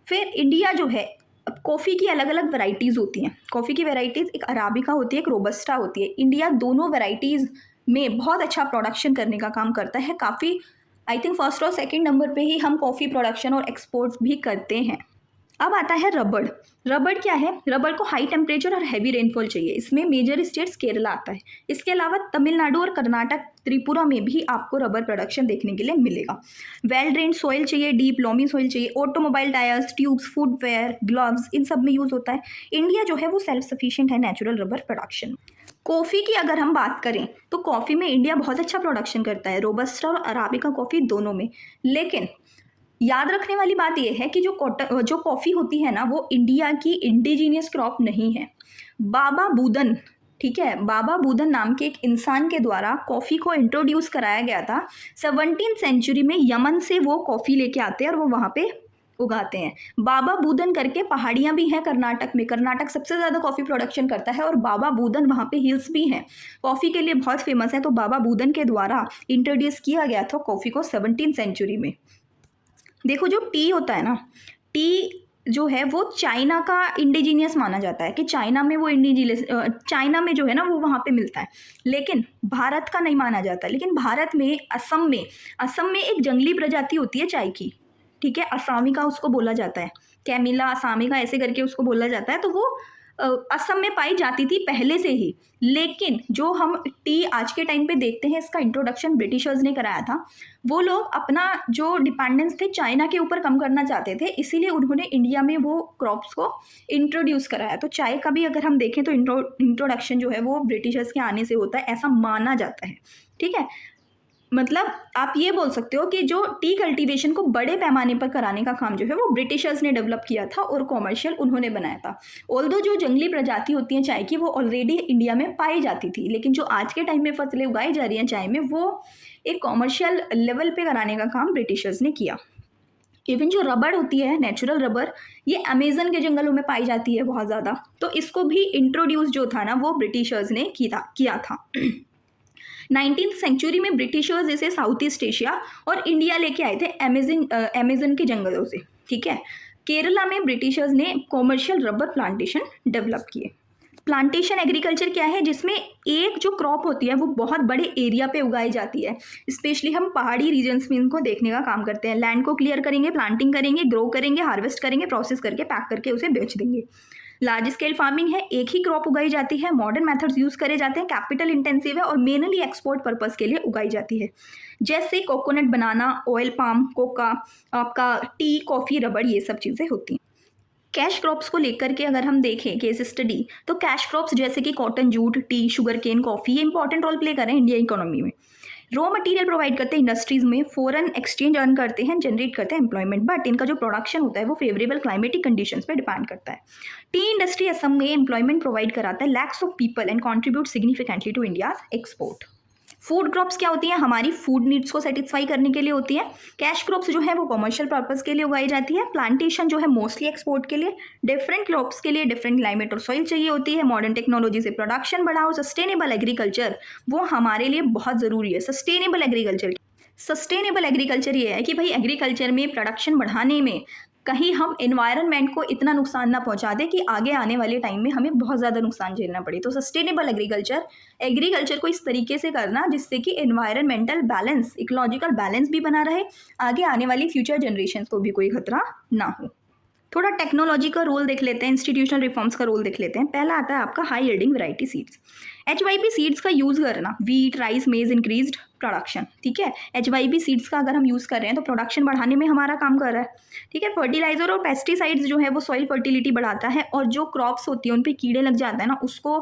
फिर इंडिया जो है, अब कॉफ़ी की अलग अलग वैरायटीज़ होती हैं। कॉफ़ी की वैरायटीज़ एक अराबिका होती है, एक रोबस्टा होती है। इंडिया दोनों वैरायटीज़ में बहुत अच्छा प्रोडक्शन करने का काम करता है। काफ़ी, आई थिंक फर्स्ट और सेकंड नंबर पे ही हम कॉफ़ी प्रोडक्शन और एक्सपोर्ट्स भी करते हैं। अब आता है रबड़। रबड़ क्या है? रबड़ को हाई टेम्परेचर और हैवी रेनफॉल चाहिए। इसमें मेजर स्टेट्स केरला आता है। इसके अलावा तमिलनाडु और कर्नाटक, त्रिपुरा में भी आपको रबर प्रोडक्शन देखने के लिए मिलेगा। वेल ड्रेन्ड सॉइल चाहिए, डीप लॉमी सॉइल चाहिए। Automobile tyres, tubes, footwear, gloves, इन सब में यूज़ होता है। इंडिया जो है वो सेल्फ सफिशिएंट है नेचुरल रबर प्रोडक्शन। कॉफ़ी की अगर हम बात करें तो कॉफ़ी में इंडिया बहुत अच्छा प्रोडक्शन करता है, रोबस्टा और अराबिका कॉफ़ी दोनों में। लेकिन याद रखने वाली बात यह है कि जो कॉफ़ी होती है ना, वो इंडिया की इंडिजीनियस क्रॉप नहीं है। बाबा बूदन, ठीक है, बाबा बूदन नाम के एक इंसान के द्वारा कॉफ़ी को इंट्रोड्यूस कराया गया था। 17वीं सेंचुरी में यमन से वो कॉफ़ी लेके आते हैं और वो वहाँ पे उगाते हैं। बाबा बूदन करके पहाड़ियाँ भी हैं कर्नाटक में। कर्नाटक सबसे ज़्यादा कॉफ़ी प्रोडक्शन करता है और बाबा बूदन वहाँ पे हिल्स भी हैं, कॉफ़ी के लिए बहुत फेमस है। तो बाबा बूदन के द्वारा इंट्रोड्यूस किया गया था कॉफ़ी को 17वीं सेंचुरी में। देखो, जो टी होता है ना, टी जो है वो चाइना का इंडिजीनियस माना जाता है कि चाइना में वो चाइना में जो है ना वो वहाँ पे मिलता है, लेकिन भारत का नहीं माना जाता। लेकिन भारत में असम में एक जंगली प्रजाति होती है चाय की, ठीक है, असामिका उसको बोला जाता है, कैमिला असामिका ऐसे करके उसको बोला जाता है। तो वो असम में पाई जाती थी पहले से ही। लेकिन जो हम टी आज के टाइम पे देखते हैं, इसका इंट्रोडक्शन ब्रिटिशर्स ने कराया था। वो लोग अपना जो डिपेंडेंस थे चाइना के ऊपर कम करना चाहते थे, इसीलिए उन्होंने इंडिया में वो क्रॉप्स को इंट्रोड्यूस कराया। तो चाय का भी अगर हम देखें तो इंट्रोडक्शन जो है वो ब्रिटिशर्स के आने से होता है, ऐसा माना जाता है। ठीक है, मतलब आप ये बोल सकते हो कि जो टी कल्टीवेशन को बड़े पैमाने पर कराने का काम जो है वो ब्रिटिशर्स ने डेवलप किया था और कॉमर्शियल उन्होंने बनाया था। ऑल्दो जो जंगली प्रजाति होती हैं चाय की वो ऑलरेडी इंडिया में पाई जाती थी, लेकिन जो आज के टाइम में फसलें उगाई जा रही हैं चाय में, वो एक कॉमर्शियल लेवल पे कराने का काम ब्रिटिशर्स ने किया। इवन जो रबड़ होती है, नेचुरल रबर, ये अमेजन के जंगलों में पाई जाती है बहुत ज़्यादा। तो इसको भी इंट्रोड्यूस जो था ना वो ब्रिटिशर्स ने किया था। 19वीं सेंचुरी में ब्रिटिशर्स इसे साउथ ईस्ट एशिया और इंडिया लेके आए थे अमेजन के जंगलों से। ठीक है, केरला में ब्रिटिशर्स ने कॉमर्शियल रबर प्लांटेशन डेवलप किए। प्लांटेशन एग्रीकल्चर क्या है? जिसमें एक जो क्रॉप होती है वो बहुत बड़े एरिया पे उगाई जाती है। स्पेशली हम पहाड़ी रीजन्स में इनको देखने का काम करते हैं। लैंड को क्लियर करेंगे, प्लांटिंग करेंगे, ग्रो करेंगे, हार्वेस्ट करेंगे, प्रोसेस करके पैक करके उसे बेच देंगे। लार्ज स्केल फार्मिंग है, एक ही क्रॉप उगाई जाती है, मॉडर्न मेथड्स यूज करे जाते हैं, कैपिटल इंटेंसिव है और मेनली एक्सपोर्ट पर्पस के लिए उगाई जाती है। जैसे कोकोनट, बनाना, ऑयल पाम, कोका, आपका टी, कॉफी, रबड़, ये सब चीज़ें होती हैं। कैश क्रॉप्स को लेकर के अगर हम देखें केस स्टडी, तो कैश क्रॉप्स जैसे कि cotton, jute, tea, sugar cane, coffee, ये इंपॉर्टेंट रोल प्ले कर रहे हैं इंडिया इकोनॉमी में। रॉ मटेरियल प्रोवाइड करते हैं इंडस्ट्रीज में, फॉरेन एक्सचेंज अर्न करते हैं, जनरेट करते हैं एम्प्लॉयमेंट। बट इनका जो प्रोडक्शन होता है वो फेवरेबल क्लाइमेटिक कंडीशंस पे डिपेंड करता है। टी इंडस्ट्री असम में एम्प्लॉयमेंट प्रोवाइड कराता है lakhs of people and contribute significantly to India's export. Food crops क्या होती हैं? हमारी फूड नीड्स को सेटिस्फाई करने के लिए होती है। कैश क्रॉप्स जो है वो कमर्शियल पर्पस के लिए उगाई जाती है। प्लांटेशन जो है मोस्टली एक्सपोर्ट के लिए। डिफरेंट क्रॉप्स के लिए डिफरेंट क्लाइमेट और सॉइल चाहिए होती है। मॉडर्न टेक्नोलॉजी से प्रोडक्शन बढ़ाओ। सस्टेनेबल एग्रीकल्चर वो हमारे लिए बहुत ज़रूरी है। सस्टेनेबल एग्रीकल्चर ये है कि भाई एग्रीकल्चर में प्रोडक्शन बढ़ाने में कहीं हम एनवायरनमेंट को इतना नुकसान ना पहुंचा दे कि आगे आने वाले टाइम में हमें बहुत ज़्यादा नुकसान झेलना पड़े। तो सस्टेनेबल एग्रीकल्चर को इस तरीके से करना जिससे कि एनवायरनमेंटल बैलेंस, इकोलॉजिकल बैलेंस भी बना रहे, आगे आने वाली फ्यूचर जनरेशन को भी कोई खतरा ना हो। थोड़ा टेक्नोलॉजी का रोल देख लेते हैं, इंस्टीट्यूशनल रिफॉर्म्स का रोल देख लेते हैं। पहला आता है आपका high yielding variety seeds. HYP seeds का यूज़ करना, वीट, राइस, मेज, इंक्रीज्ड प्रोडक्शन। ठीक है, HYP सीड्स का अगर हम यूज़ कर रहे हैं तो प्रोडक्शन बढ़ाने में हमारा काम कर रहा है। ठीक है, फर्टिलाइजर और पेस्टिसाइड्स जो है वो सॉइल फर्टिलिटी बढ़ाता है और जो क्रॉप्स होती है उन पर कीड़े लग जाते हैं ना, उसको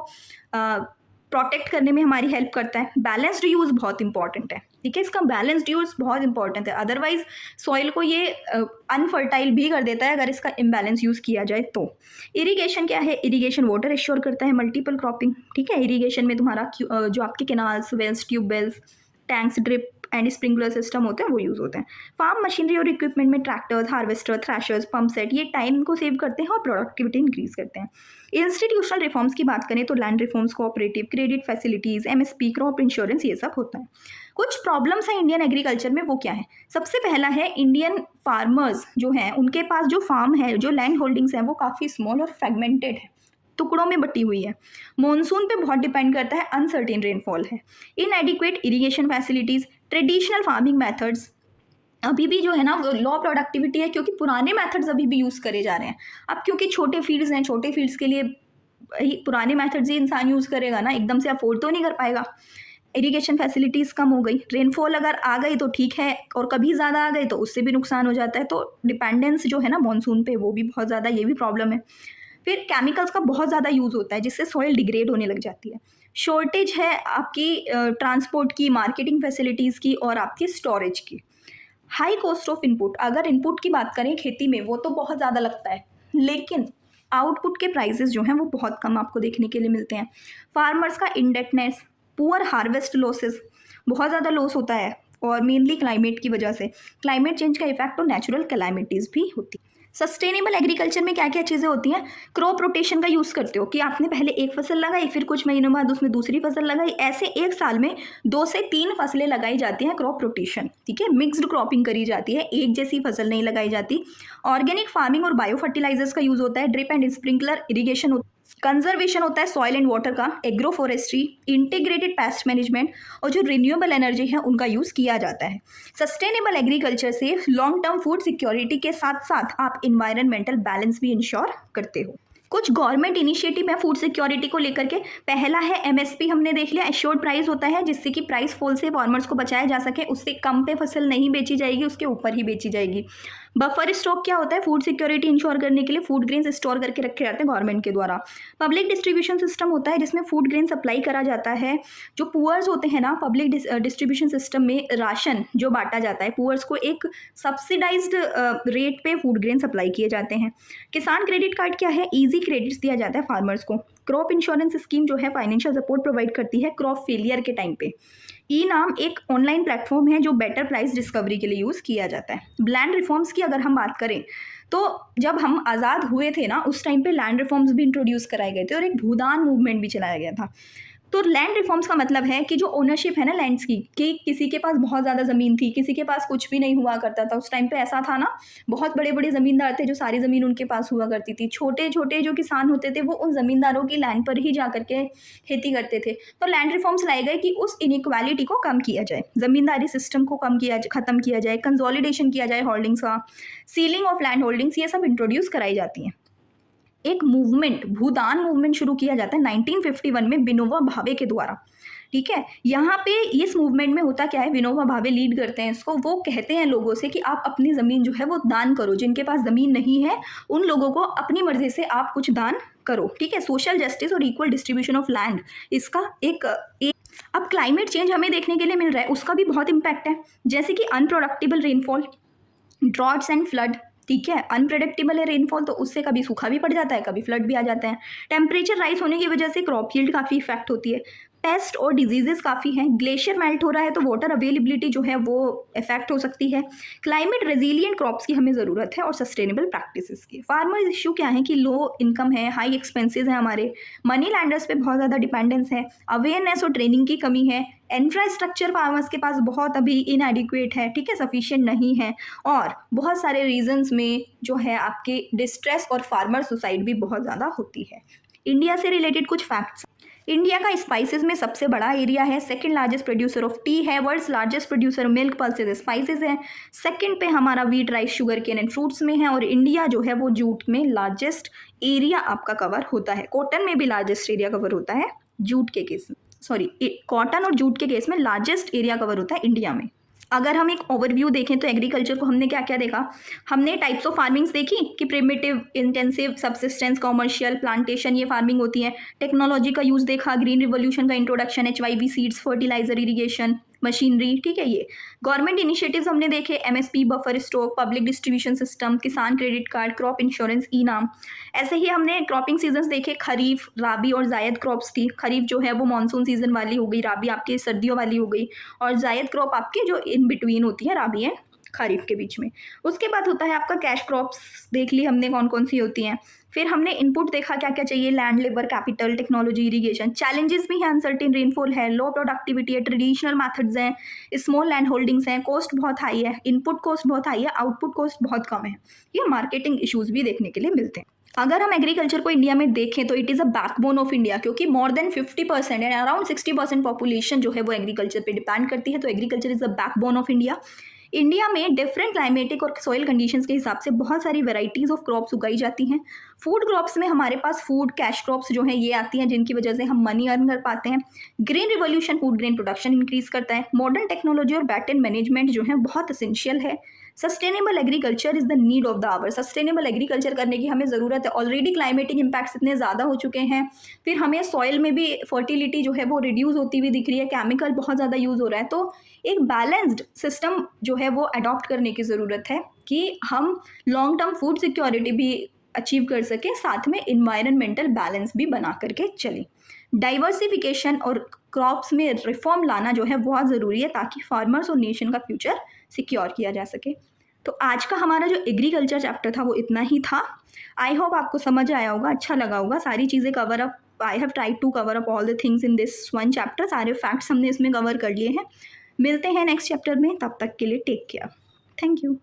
प्रोटेक्ट करने में हमारी हेल्प करता है। बैलेंस्ड यूज़ बहुत इंपॉर्टेंट है। ठीक है, इसका बैलेंस्ड यूज़ बहुत इंपॉर्टेंट है, अदरवाइज सॉइल को ये अनफर्टाइल भी कर देता है अगर इसका इम्बैलेंस यूज़ किया जाए तो। इरिगेशन क्या है? इरिगेशन वाटर एश्योर करता है, मल्टीपल क्रॉपिंग। ठीक है, इरिगेशन में तुम्हारा जो आपके canals, wells, tubewells, tanks, drip and sprinkler system होते हैं वो यूज़ होते हैं। फार्म मशीनरी और इक्विपमेंट में tractors, harvester, threshers, pump set ये टाइम को सेव करते हैं और प्रोडक्टिविटी इंक्रीज करते हैं। इंस्टीट्यूशनल रिफॉर्म्स की बात करें तो land reforms, cooperative, credit facilities, MSP, crop insurance ये सब होता है। कुछ प्रॉब्लम्स हैं इंडियन एग्रीकल्चर में, वो क्या है? सबसे पहला है इंडियन फार्मर्स जो हैं उनके पास जो फार्म है, जो लैंड होल्डिंग्स हैं वो काफ़ी स्मॉल और फ्रेगमेंटेड है, टुकड़ों में बटी हुई है। मॉनसून पे बहुत डिपेंड करता है, अनसर्टेन रेनफॉल है। इनएडिक्वेट irrigation facilities, traditional farming methods अभी भी जो है ना लो प्रोडक्टिविटी है क्योंकि पुराने मेथड्स अभी भी यूज़ करे जा रहे हैं। अब क्योंकि छोटे फील्ड्स हैं, छोटे फील्ड्स के लिए पुराने मेथड्स ही इंसान यूज़ करेगा ना, एकदम से अफोर्ड तो नहीं कर पाएगा। इरिगेशन फैसिलिटीज़ कम हो गई, रेनफॉल अगर आ गई तो ठीक है और कभी ज़्यादा आ गई तो उससे भी नुकसान हो जाता है। तो डिपेंडेंस जो है ना मानसून पे वो भी बहुत ज़्यादा, ये भी प्रॉब्लम है। फिर केमिकल्स का बहुत ज़्यादा यूज़ होता है जिससे सॉइल डिग्रेड होने लग जाती है। शॉर्टेज है आपकी ट्रांसपोर्ट की, मार्केटिंग फैसिलिटीज़ की और आपकी स्टोरेज की। हाई कॉस्ट ऑफ इनपुट, अगर इनपुट की बात करें खेती में वो तो बहुत ज़्यादा लगता है, लेकिन आउटपुट के प्राइसेस जो हैं वो बहुत कम आपको देखने के लिए मिलते हैं। फार्मर्स का इंडेटनेस, पुअर हार्वेस्ट लॉसेस, बहुत ज़्यादा लॉस होता है और मेनली क्लाइमेट की वजह से। क्लाइमेट चेंज का इफेक्ट और नेचुरल कैलामिटीज़ भी होती है। सस्टेनेबल एग्रीकल्चर में क्या क्या चीज़ें होती हैं? क्रॉप रोटेशन का यूज़ करते हो कि आपने पहले एक फसल लगाई, फिर कुछ महीनों बाद उसमें दूसरी फसल लगाई, ऐसे एक साल में 2 से 3 फसलें लगाई जाती हैं, क्रॉप रोटेशन। ठीक है, मिक्स्ड क्रॉपिंग करी जाती है, एक जैसी फसल नहीं लगाई जाती। ऑर्गेनिक फार्मिंग और बायो फर्टिलाइजर्स का यूज़ होता है, drip and sprinkler irrigation, conservation होता है सॉइल एंड वाटर का, agro forestry, integrated pest management और जो रिन्यूएबल एनर्जी है उनका यूज़ किया जाता है। सस्टेनेबल एग्रीकल्चर से लॉन्ग टर्म फूड सिक्योरिटी के साथ साथ आप इन्वायरमेंटल बैलेंस भी इंश्योर करते हो। कुछ गवर्नमेंट इनिशिएटिव है फूड सिक्योरिटी को लेकर के। पहला है एमएसपी, हमने देख लिया, एश्योर्ड प्राइस होता है जिससे कि प्राइस फॉल से फार्मर्स को बचाया जा सके, उससे कम पे फसल नहीं बेची जाएगी, उसके ऊपर ही बेची जाएगी। बफर स्टॉक क्या होता है? फूड सिक्योरिटी इंश्योर करने के लिए फूड ग्रेन्स स्टोर करके रखे जाते हैं गवर्नमेंट के द्वारा। पब्लिक डिस्ट्रीब्यूशन सिस्टम होता है जिसमें फूड ग्रेन सप्लाई करा जाता है। जो पुअर्स होते हैं ना, पब्लिक डिस्ट्रीब्यूशन सिस्टम में राशन जो बांटा जाता है, पुअर्स को एक सब्सिडाइज्ड रेट पे फूड ग्रेन सप्लाई किए जाते हैं। किसान क्रेडिट कार्ड क्या है? ईजी क्रेडिट्स दिया जाता है फार्मर्स को। क्रॉप इंश्योरेंस स्कीम जो है फाइनेंशियल सपोर्ट प्रोवाइड करती है क्रॉप फेलियर के टाइम पे। ई नाम एक ऑनलाइन प्लेटफॉर्म है जो बेटर प्राइस डिस्कवरी के लिए यूज़ किया जाता है। लैंड रिफॉर्म्स की अगर हम बात करें तो जब हम आज़ाद हुए थे ना उस टाइम पे लैंड रिफॉर्म्स भी इंट्रोड्यूस कराए गए थे और एक भूदान मूवमेंट भी चलाया गया था। तो लैंड रिफॉर्म्स का मतलब है कि जो ओनरशिप है ना लैंड्स की, कि किसी के पास बहुत ज़्यादा ज़मीन थी, किसी के पास कुछ भी नहीं हुआ करता था। उस टाइम पे ऐसा था ना, बहुत बड़े बड़े ज़मींदार थे जो सारी ज़मीन उनके पास हुआ करती थी। छोटे छोटे जो किसान होते थे वो उन ज़मींदारों की लैंड पर ही जा करके खेती करते थे। तो लैंड रिफॉर्म्स लाए गए कि उस इनइक्वालिटी को कम किया जाए, ज़मींदारी सिस्टम को ख़त्म किया जाए, कंसोलिडेशन किया जाए होल्डिंग्स का, सीलिंग ऑफ लैंड होल्डिंग्स, ये सब इंट्रोड्यूस कराई जाती हैं। एक मूवमेंट, भूदान मूवमेंट शुरू किया जाता है 1951 में विनोबा भावे के द्वारा। ठीक है, यहाँ पे इस मूवमेंट में होता क्या है, विनोबा भावे लीड करते हैं इसको। वो कहते हैं लोगों से कि आप अपनी ज़मीन जो है वो दान करो, जिनके पास ज़मीन नहीं है उन लोगों को अपनी मर्जी से आप कुछ दान करो। ठीक है, सोशल जस्टिस और इक्वल डिस्ट्रीब्यूशन ऑफ लैंड इसका एक अब क्लाइमेट चेंज हमें देखने के लिए मिल रहा है, उसका भी बहुत इम्पैक्ट है, जैसे कि अनप्रोडक्टिबल रेनफॉल, ड्रॉट्स एंड फ्लड। ठीक है, अनप्रेडिक्टेबल है रेनफॉल तो उससे कभी सूखा भी पड़ जाता है, कभी फ्लड भी आ जाते हैं। टेम्परेचर राइज होने की वजह से क्रॉप यील्ड काफ़ी इफेक्ट होती है। पेस्ट और डिजीजेस काफ़ी हैं। ग्लेशियर मेल्ट हो रहा है तो वाटर अवेलेबिलिटी जो है वो इफेक्ट हो सकती है। क्लाइमेट रेजिलिएंट क्रॉप्स की हमें ज़रूरत है और सस्टेनेबल प्रैक्टिसेस की। फार्मर इशू क्या है कि लो इनकम है, हाई एक्सपेंसेस हैं, हमारे मनी लैंडर्स पे बहुत ज़्यादा डिपेंडेंस है, अवेयरनेस और ट्रेनिंग की कमी है, इंफ्रास्ट्रक्चर फार्मर्स के पास बहुत अभी इनएडिक्वेट है, ठीक है, सफिशिएंट नहीं है, और बहुत सारे रीजंस में जो है आपके डिस्ट्रेस और फार्मर सुसाइड भी बहुत ज़्यादा होती है। इंडिया से रिलेटेड कुछ फैक्ट्स। इंडिया का स्पाइसेस में सबसे बड़ा एरिया है, second largest producer of tea है, world's largest producer milk, pulses, spices है, सेकंड पे हमारा wheat, rice, sugar cane and fruits में है, और इंडिया जो है वो जूट में लार्जेस्ट एरिया आपका कवर होता है। कॉटन में भी लार्जेस्ट एरिया कवर होता है, जूट के केस में, सॉरी, कॉटन और जूट के केस में लार्जेस्ट एरिया कवर होता है इंडिया में। अगर हम एक ओवरव्यू देखें तो एग्रीकल्चर को हमने क्या क्या देखा, हमने टाइप्स ऑफ फार्मिंग्स देखी कि primitive, intensive, subsistence, commercial, plantation, ये फार्मिंग होती है। टेक्नोलॉजी का यूज़ देखा, ग्रीन रिवोल्यूशन का introduction, HYV seeds, fertilizer, irrigation, machinery, ठीक है। ये गवर्नमेंट इनिशिएटिव्स हमने देखे, MSP, buffer stock, public distribution system, Kisan credit card, crop insurance, e NAM. ऐसे ही हमने क्रॉपिंग सीजन्स देखे, खरीफ, राबी और जायद क्रॉप्स थी। खरीफ जो है वो मानसून सीजन वाली हो गई, राबी आपकी सर्दियों वाली हो गई, और जायद क्रॉप आपके जो इन बिटवीन होती है राबी है खरीफ के बीच में। उसके बाद होता है आपका कैश क्रॉप्स, देख ली हमने कौन कौन सी होती हैं। फिर हमने इनपुट देखा क्या क्या चाहिए, land, labour, capital, technology, irrigation. Challenges भी हैं, अनसर्टेन रेनफॉल है, लो प्रोडक्टिविटी है, ट्रेडिशनल मेथड्स हैं, स्मॉल लैंड होल्डिंग्स हैं, कॉस्ट बहुत हाई है, इनपुट कॉस्ट बहुत हाई है, आउटपुट कॉस्ट बहुत कम है। ये मार्केटिंग इशूज़ भी देखने के लिए मिलते हैं। अगर हम एग्रीकल्चर को इंडिया में देखें तो it is a backbone of India, क्योंकि more than 50% and around 60% population जो है वो एग्रीकल्चर पे डिपेंड करती है। तो agriculture is the backbone of India. India में डिफरेंट क्लाइमेटिक और सॉइल कंडीशंस के हिसाब से बहुत सारी वेराइटीज़ ऑफ क्रॉप्स उगाई जाती हैं। फूड क्रॉप्स में हमारे पास फूड कैश क्रॉप्स जो हैं ये आती हैं, जिनकी वजह से हम मनी अर्न कर पाते हैं। Grain revolution food grain production increase करता है। मॉडर्न टेक्नोलॉजी और बैटन मैनेजमेंट जो है बहुत असेंशियल है। Sustainable agriculture is the need of the hour. Sustainable agriculture करने की हमें ज़रूरत है। ऑलरेडी क्लाइमेटिक इम्पैक्ट्स इतने ज़्यादा हो चुके हैं। फिर हमें सॉइल में भी फर्टिलिटी जो है वो रिड्यूस होती हुई दिख रही है, केमिकल बहुत ज़्यादा यूज़ हो रहा है। तो एक बैलेंस्ड सिस्टम जो है वो अडॉप्ट करने की ज़रूरत है कि हम लॉन्ग टर्म फूड सिक्योरिटी भी अचीव कर सकें, साथ में इन्वायरमेंटल बैलेंस भी बना करके चलें। डाइवर्सिफिकेशन और क्रॉप्स में रिफॉर्म लाना जो है बहुत ज़रूरी है, ताकि फार्मर्स और नेशन का फ्यूचर सिक्योर किया जा सके। तो आज का हमारा जो एग्रीकल्चर चैप्टर था वो इतना ही था। आई होप आपको समझ आया होगा, अच्छा लगा होगा, सारी चीज़ें cover up, I have tried to cover up all the things in this one chapter. सारे फैक्ट्स हमने इसमें कवर कर लिए हैं। मिलते हैं नेक्स्ट चैप्टर में, तब तक के लिए टेक केयर, थैंक यू।